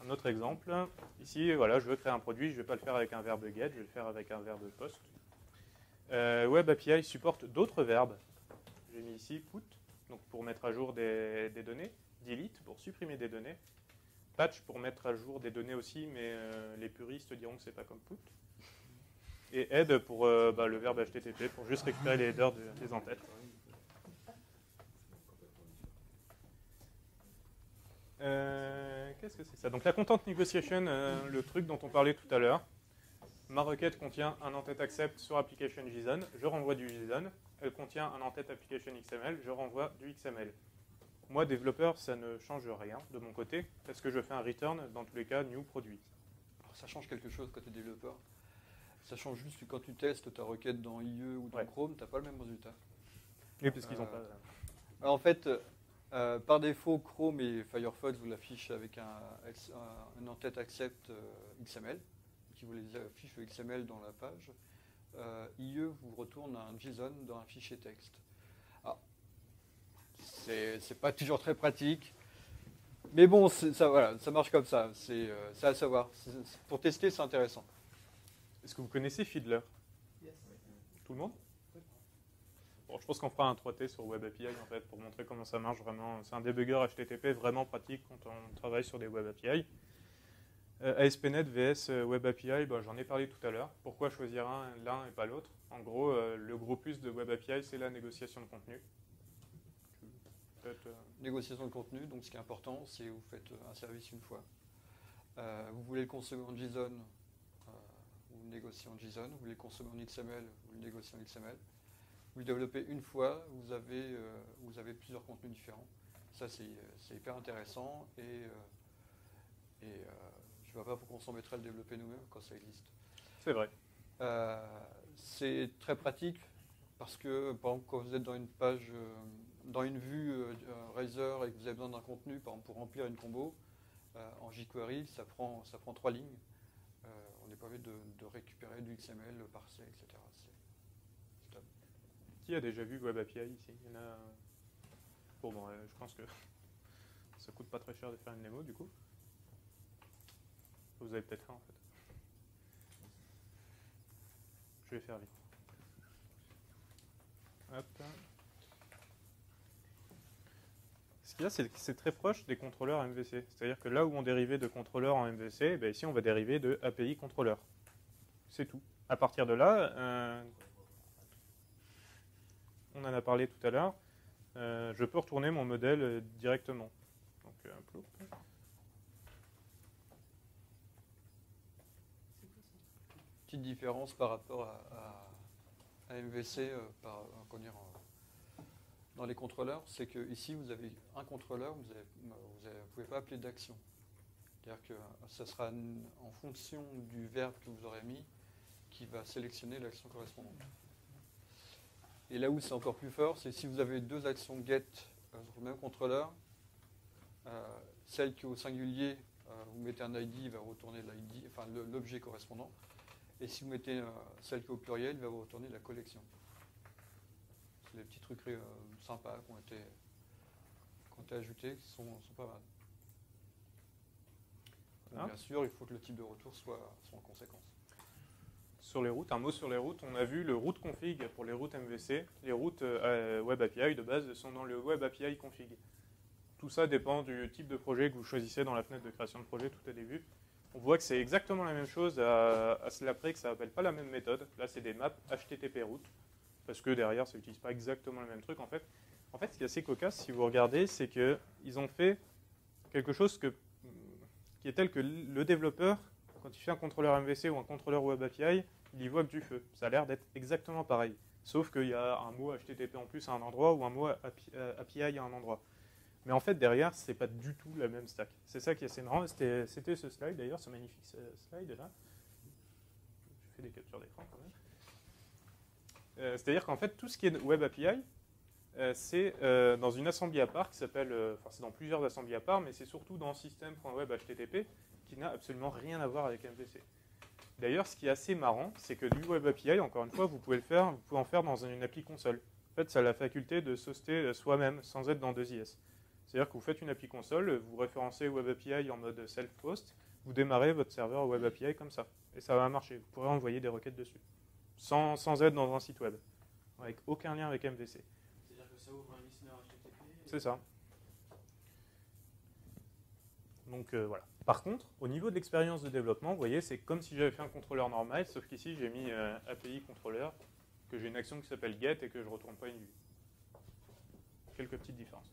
Un autre exemple. Ici, voilà, je veux créer un produit, je ne vais pas le faire avec un verbe get, je vais le faire avec un verbe post. Web API supporte d'autres verbes. J'ai mis ici put, donc pour mettre à jour des données. Delete pour supprimer des données. Patch pour mettre à jour des données aussi, mais les puristes diront que c'est pas comme put. Et add pour le verbe HTTP pour juste récupérer les headers des entêtes. Qu'est-ce que c'est ça? Donc la content negotiation, le truc dont on parlait tout à l'heure. Ma requête contient un entête accept sur application JSON, je renvoie du JSON. Elle contient un entête application XML, je renvoie du XML. Moi, développeur, ça ne change rien de mon côté, parce que je fais un return, dans tous les cas, new produit. Alors, ça change quelque chose quand tu es développeur. Ça change juste que quand tu testes ta requête dans IE ou dans Chrome, tu n'as pas le même résultat. Oui, parce qu'ils n'ont pas... En fait, par défaut, Chrome et Firefox vous l'affichent avec un entête accept XML, qui vous les affiche le XML dans la page. IE vous retourne un JSON dans un fichier texte. C'est pas toujours très pratique, mais bon, ça, voilà, ça marche comme ça. C'est à savoir. Pour tester, c'est intéressant. Est-ce que vous connaissez Fiddler? Yes. Tout le monde? Bon, je pense qu'on fera un 3T sur Web API en fait pour montrer comment ça marche vraiment. C'est un débugger HTTP vraiment pratique quand on travaille sur des Web API. ASP.NET vs Web API, j'en ai parlé tout à l'heure. Pourquoi choisir l'un et pas l'autre? En gros, le gros plus de Web API, c'est la négociation de contenu. Négociation de contenu, donc ce qui est important, c'est que vous faites un service une fois. Vous voulez le consommer en JSON, vous le négociez en JSON. Vous voulez le consommer en XML, vous le négociez en XML. Vous le développez une fois, vous avez plusieurs contenus différents. Ça, c'est hyper intéressant et je ne vois pas pourquoi on s'embêterait à le développer nous-mêmes quand ça existe. C'est vrai. C'est très pratique parce que, par exemple, quand vous êtes dans une page, dans une vue Razor et que vous avez besoin d'un contenu, par exemple, pour remplir une combo, en jQuery, ça prend 3 lignes. On n'est pas obligé de récupérer du XML, le parser, etc. C'est top. Qui a déjà vu Web API ici? Il y en a... Bon, je pense que ça coûte pas très cher de faire une démo, du coup. Vous avez peut-être faim, en fait. Je vais faire vite. Hop. Ce qu'il y a, c'est que c'est très proche des contrôleurs MVC. C'est-à-dire que là où on dérivait de contrôleurs en MVC, ici on va dériver de API contrôleur. C'est tout. À partir de là, on en a parlé tout à l'heure, je peux retourner mon modèle directement. Donc, ploup. Petite différence par rapport à MVC, dans les contrôleurs, c'est que ici vous avez un contrôleur, vous ne pouvez pas appeler d'action. C'est-à-dire que ça sera en fonction du verbe que vous aurez mis qui va sélectionner l'action correspondante. Et là où c'est encore plus fort, c'est si vous avez deux actions get sur le même contrôleur, celle qui est au singulier, vous mettez un ID, il va retourner l'ID, enfin l'objet correspondant. Et si vous mettez celle qui est au pluriel, il va vous retourner la collection. C'est des petits trucs sympas qui ont été ajoutés, qui sont pas mal. Donc, bien sûr, il faut que le type de retour soit en conséquence. Sur les routes, un mot sur les routes, on a vu le route config pour les routes MVC. Les routes Web API de base sont dans le Web API config. Tout ça dépend du type de projet que vous choisissez dans la fenêtre de création de projet tout au début. On voit que c'est exactement la même chose à cela près que ça n'appelle pas la même méthode. Là, c'est des maps HTTP route, parce que derrière, ça n'utilise pas exactement le même truc. En fait, ce qui est assez cocasse, si vous regardez, c'est qu'ils ont fait quelque chose qui est tel que le développeur, quand il fait un contrôleur MVC ou un contrôleur Web API, il y voit que du feu. Ça a l'air d'être exactement pareil. Sauf qu'il y a un mot HTTP en plus à un endroit ou un mot API à un endroit. Mais en fait, derrière, c'est pas du tout la même stack. C'est ça qui est assez marrant. C'était ce slide, d'ailleurs, ce magnifique slide là. Je fais des captures d'écran quand même. C'est-à-dire qu'en fait, tout ce qui est Web API, c'est dans une assembly à part qui s'appelle, enfin c'est dans plusieurs assemblées à part, mais c'est surtout dans system.web HTTP qui n'a absolument rien à voir avec MVC. D'ailleurs, ce qui est assez marrant, c'est que du Web API, encore une fois, vous pouvez en faire dans une appli console. En fait, ça a la faculté de s'hoster soi-même sans être dans 2IS. C'est-à-dire que vous faites une appli console, vous référencez Web API en mode self-host, vous démarrez votre serveur Web API comme ça. Et ça va marcher. Vous pourrez envoyer des requêtes dessus. Sans être dans un site web. Avec aucun lien avec MVC. C'est-à-dire que ça ouvre un listener HTTP. C'est ça. Donc voilà. Par contre, au niveau de l'expérience de développement, vous voyez, c'est comme si j'avais fait un contrôleur normal, sauf qu'ici j'ai mis API contrôleur, que j'ai une action qui s'appelle get et que je ne retourne pas une vue. Quelques petites différences.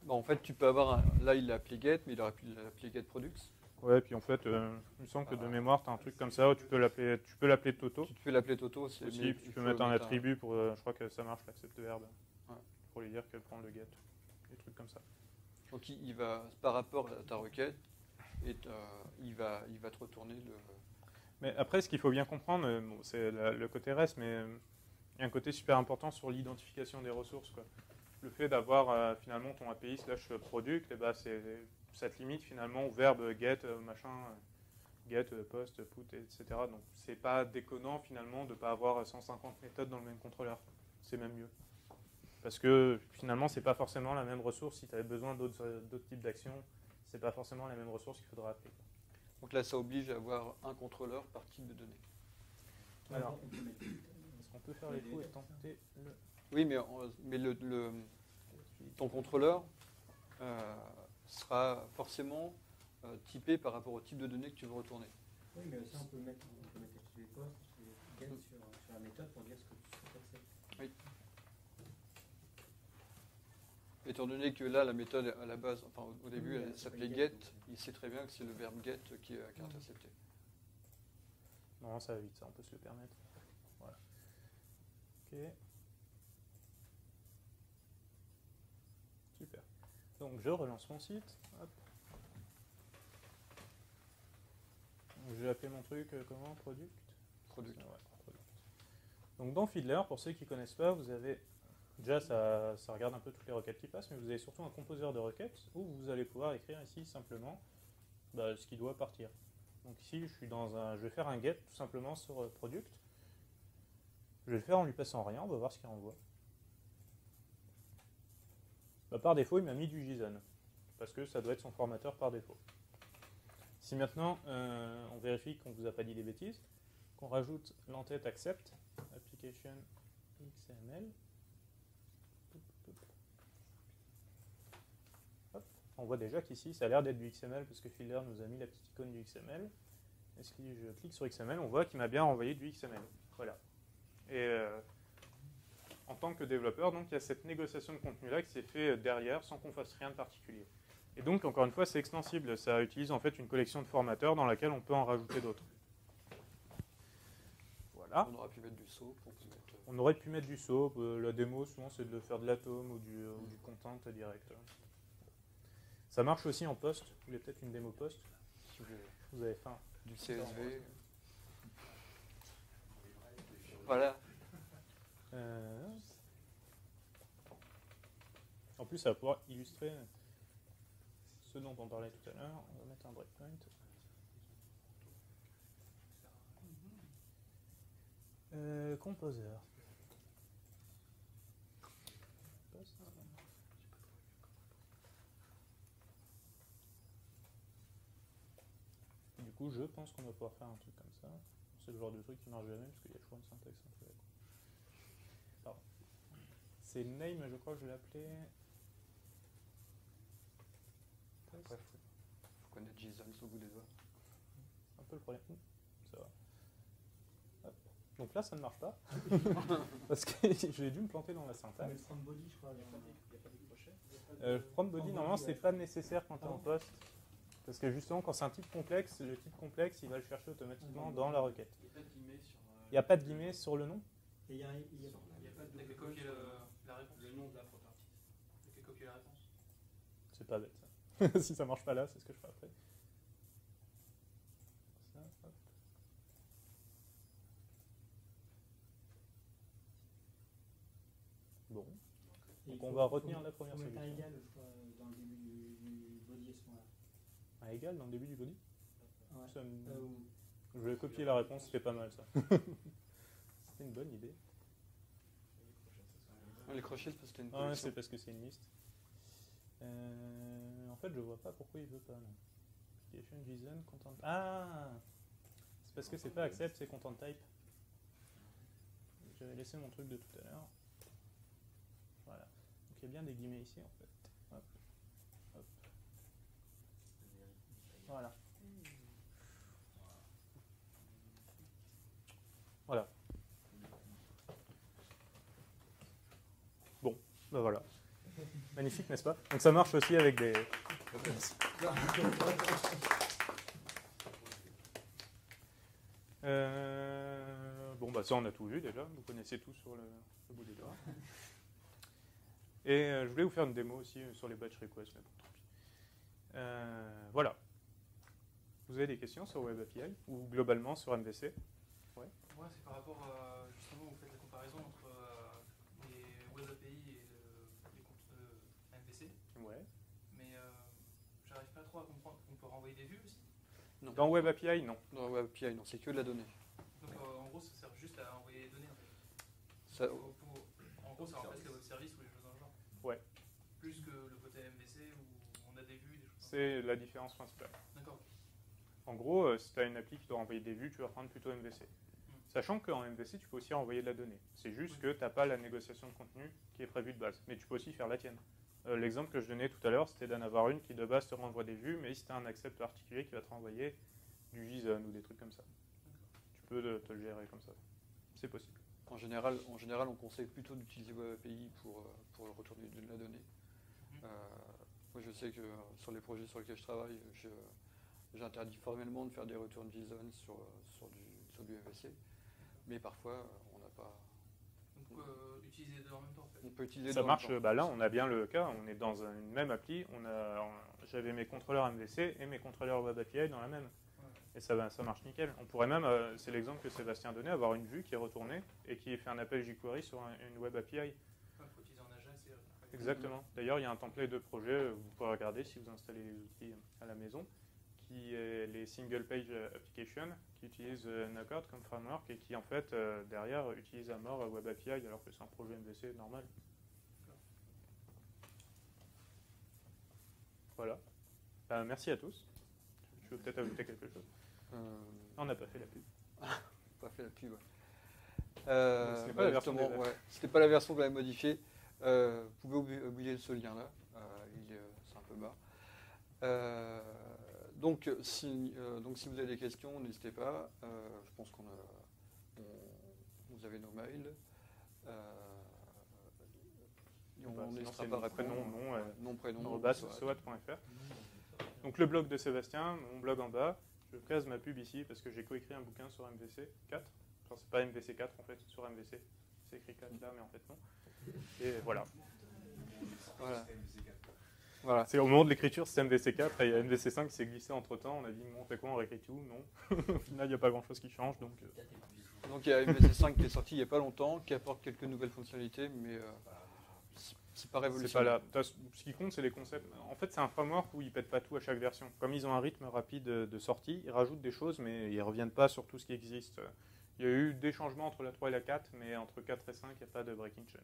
Bon, en fait, tu peux avoir là, il l'a appelé get, mais il aurait pu l'appeler get products. Ouais, puis en fait, il me semble que de mémoire, tu as un truc comme ça où tu peux l'appeler Toto. Tu peux l'appeler Toto, c'est aussi, tu peux mettre un attribut pour, je crois que ça marche, l'accept verbe, ouais. Pour lui dire qu'elle prend le get, des trucs comme ça. Donc il va, par rapport à ta requête, et il va te retourner le... Mais après, ce qu'il faut bien comprendre, bon, c'est le côté REST, mais il y a un côté super important sur l'identification des ressources, quoi. Le fait d'avoir finalement ton API / product, ça te limite finalement au verbe get, get, post, put, etc. Donc c'est pas déconnant finalement de ne pas avoir 150 méthodes dans le même contrôleur. C'est même mieux. Parce que finalement, c'est pas forcément la même ressource. Si tu avais besoin d'autres types d'actions, c'est pas forcément la même ressource qu'il faudra appeler. Donc là, ça oblige à avoir un contrôleur par type de données. Alors, est-ce qu'on peut faire les coups et tenter le... Oui, mais ton contrôleur sera forcément typé par rapport au type de données que tu veux retourner. Oui, mais aussi on peut mettre HTTP post, get sur la méthode pour dire ce que tu souhaites accepter. Oui. Étant donné que là, la méthode à la base, enfin au début, elle s'appelait get, il sait très bien que c'est le verbe get qui est intercepté. Non, ça va vite, ça, on peut se le permettre. Voilà. Ok. Super. Donc je relance mon site. Hop. Donc, je vais appeler mon truc comment? Product. Product. Ouais, product. Donc dans Fiddler, pour ceux qui ne connaissent pas, vous avez déjà ça regarde un peu toutes les requêtes qui passent, mais vous avez surtout un composeur de requêtes où vous allez pouvoir écrire ici simplement ce qui doit partir. Donc ici, je vais faire un get tout simplement sur product. Je vais le faire en lui passant rien, on va voir ce qu'il renvoie. Par défaut, il m'a mis du JSON, parce que ça doit être son formateur par défaut. Si maintenant, on vérifie qu'on ne vous a pas dit des bêtises, qu'on rajoute l'entête accept, application XML, hop, on voit déjà qu'ici, ça a l'air d'être du XML, parce que Fiddler nous a mis la petite icône du XML. Et si je clique sur XML, on voit qu'il m'a bien renvoyé du XML. Voilà. Et en tant que développeur, donc, il y a cette négociation de contenu-là qui s'est fait derrière sans qu'on fasse rien de particulier. Et donc, encore une fois, c'est extensible. Ça utilise en fait une collection de formateurs dans laquelle on peut en rajouter d'autres. Voilà. On aurait pu mettre du SOAP. On aurait pu mettre du SOAP. La démo, souvent, c'est de faire de l'atome ou du content direct. Ça marche aussi en post. Vous voulez peut-être une démo post si vous avez faim. Du CSV. Voilà. En plus, ça va pouvoir illustrer ce dont on parlait tout à l'heure. On va mettre un breakpoint. Composer. Du coup, je pense qu'on va pouvoir faire un truc comme ça. C'est le genre de truc qui marche jamais parce qu'il y a toujours une syntaxe un peu. Pardon. C'est name, je crois que je l'ai appelé. Après, faut JSON au bout des doigts. Un peu le problème. Ça va. Hop. Donc là, ça ne marche pas. Parce que j'ai dû me planter dans la Mais syntaxe. le front body, je crois. Il n'y a pas de crochet. From body, normalement, c'est pas nécessaire quand tu es en poste. Parce que justement, quand c'est un type complexe, le type complexe, il va le chercher automatiquement dans la requête. Il n'y a pas de guillemets sur. Il n'y a pas de guillemets sur le nom. Et il y a Il n'y a pas de T'as qu'à copier la réponse. le nom de la property. T'as qu'à copier la réponse. C'est pas bête ça. Si ça marche pas là, c'est ce que je ferai après. Ça, hop. Bon. Et Donc il on faut- va retenir la première faut mettre un solution. égal, je crois, dans le début du body à ce moment-là. Un égal dans le début du body. Ouais. Ça me- Ou- Je vais copier la réponse, c'était pas mal ça. C'était une bonne idée. Les crochets, c'est parce que c'était une Ah ouais, collection. c'est parce que c'est une liste. En fait, je vois pas pourquoi il veut pas. Non. Application JSON content. Ah, c'est parce que c'est pas accept, c'est content type. J'avais laissé mon truc de tout à l'heure. Voilà. Donc il y a bien des guillemets ici en fait. Hop. Hop. Voilà. Voilà. Bon, ben voilà. Magnifique, n'est-ce pas? Donc ça marche aussi avec des... Bon, bah ça on a tout vu déjà, vous connaissez tout sur le bout des doigts. Et je voulais vous faire une démo aussi sur les batch requests, mais bon, tant pis. Voilà. Vous avez des questions sur Web API ou globalement sur MVC? Ouais, c'est par rapport à, justement, vous faites la comparaison entre les Web API et les comptes MVC, Ouais. mais j'arrive pas trop à comprendre. On peut renvoyer des vues aussi. Non. Dans Web API, non. Dans Web API, non, c'est que de la donnée. Donc en gros, ça sert juste à envoyer des données. En fait. Ça, En gros, ça remplace les web services ou les choses dans le genre. Ouais. Plus que le côté MVC où on a des vues, des choses comme ça. C'est la différence principale. D'accord. En gros, si tu as une appli qui doit renvoyer des vues, tu vas prendre plutôt MVC. Sachant qu'en MVC, tu peux aussi renvoyer de la donnée. C'est juste que tu n'as pas la négociation de contenu qui est prévue de base. Mais tu peux aussi faire la tienne. L'exemple que je donnais tout à l'heure, c'était d'en avoir une qui de base te renvoie des vues, mais si tu as un accept particulier qui va te renvoyer du JSON ou des trucs comme ça. Tu peux te le gérer comme ça. C'est possible. en général, on conseille plutôt d'utiliser Web API pour le retour de la donnée. Moi, je sais que sur les projets sur lesquels je travaille, j'interdis formellement de faire des retours de JSON sur du MVC, mais parfois, on n'a pas... Donc utiliser les deux en même temps en fait. On peut utiliser Ça dans marche, le temps. bah là on a bien le cas, on est dans une même appli, j'avais mes contrôleurs MVC et mes contrôleurs Web API dans la même. Ouais. Et ça marche nickel. On pourrait même, c'est l'exemple que Sébastien donnait, avoir une vue qui est retournée et qui fait un appel jQuery sur une Web API. Il faut utiliser en Ajax et Exactement. D'ailleurs, il y a un template de projet, vous pourrez regarder si vous installez les outils à la maison, qui est les Single Page Application, qui utilisent Knockout comme framework et qui en fait, derrière, utilise à mort Web API alors que c'est un projet MVC normal. Voilà. Merci à tous. Tu veux peut-être ajouter quelque chose? On n'a pas fait la pub. Pas fait la pub. C'était pas la version justement, de la- ouais, c'était pas la version qu'on avait modifiée. Vous pouvez oublier ce lien-là. C'est un peu bas. Donc, si vous avez des questions, n'hésitez pas. Je pense vous avez nos mails. Et Bah, on sinon, n'hésitera c'est pas à nom, prénom, répondre. nom, prénom. @soat.fr. Donc le blog de Sébastien, mon blog en bas. Je case ma pub ici parce que j'ai coécrit un bouquin sur MVC 4. Enfin, c'est pas MVC 4 en fait, c'est sur MVC. C'est écrit 4 là, mais en fait non. Et voilà. Voilà. C'est au moment de l'écriture, c'est MVC 4 et il y a MVC 5 qui s'est glissé entre temps. On a dit, bon, on fait quoi, on réécrit tout? Non. Au final, il n'y a pas grand chose qui change. Donc, Donc il y a MVC 5 qui est sorti il n'y a pas longtemps, qui apporte quelques nouvelles fonctionnalités, mais c'est pas c'est pas révolutionnaire. là. Ce qui compte, c'est les concepts. En fait, c'est un framework où ils pètent pas tout à chaque version. Comme ils ont un rythme rapide de sortie, ils rajoutent des choses, mais ils reviennent pas sur tout ce qui existe. Il y a eu des changements entre la 3 et la 4, mais entre 4 et 5, il n'y a pas de breaking change.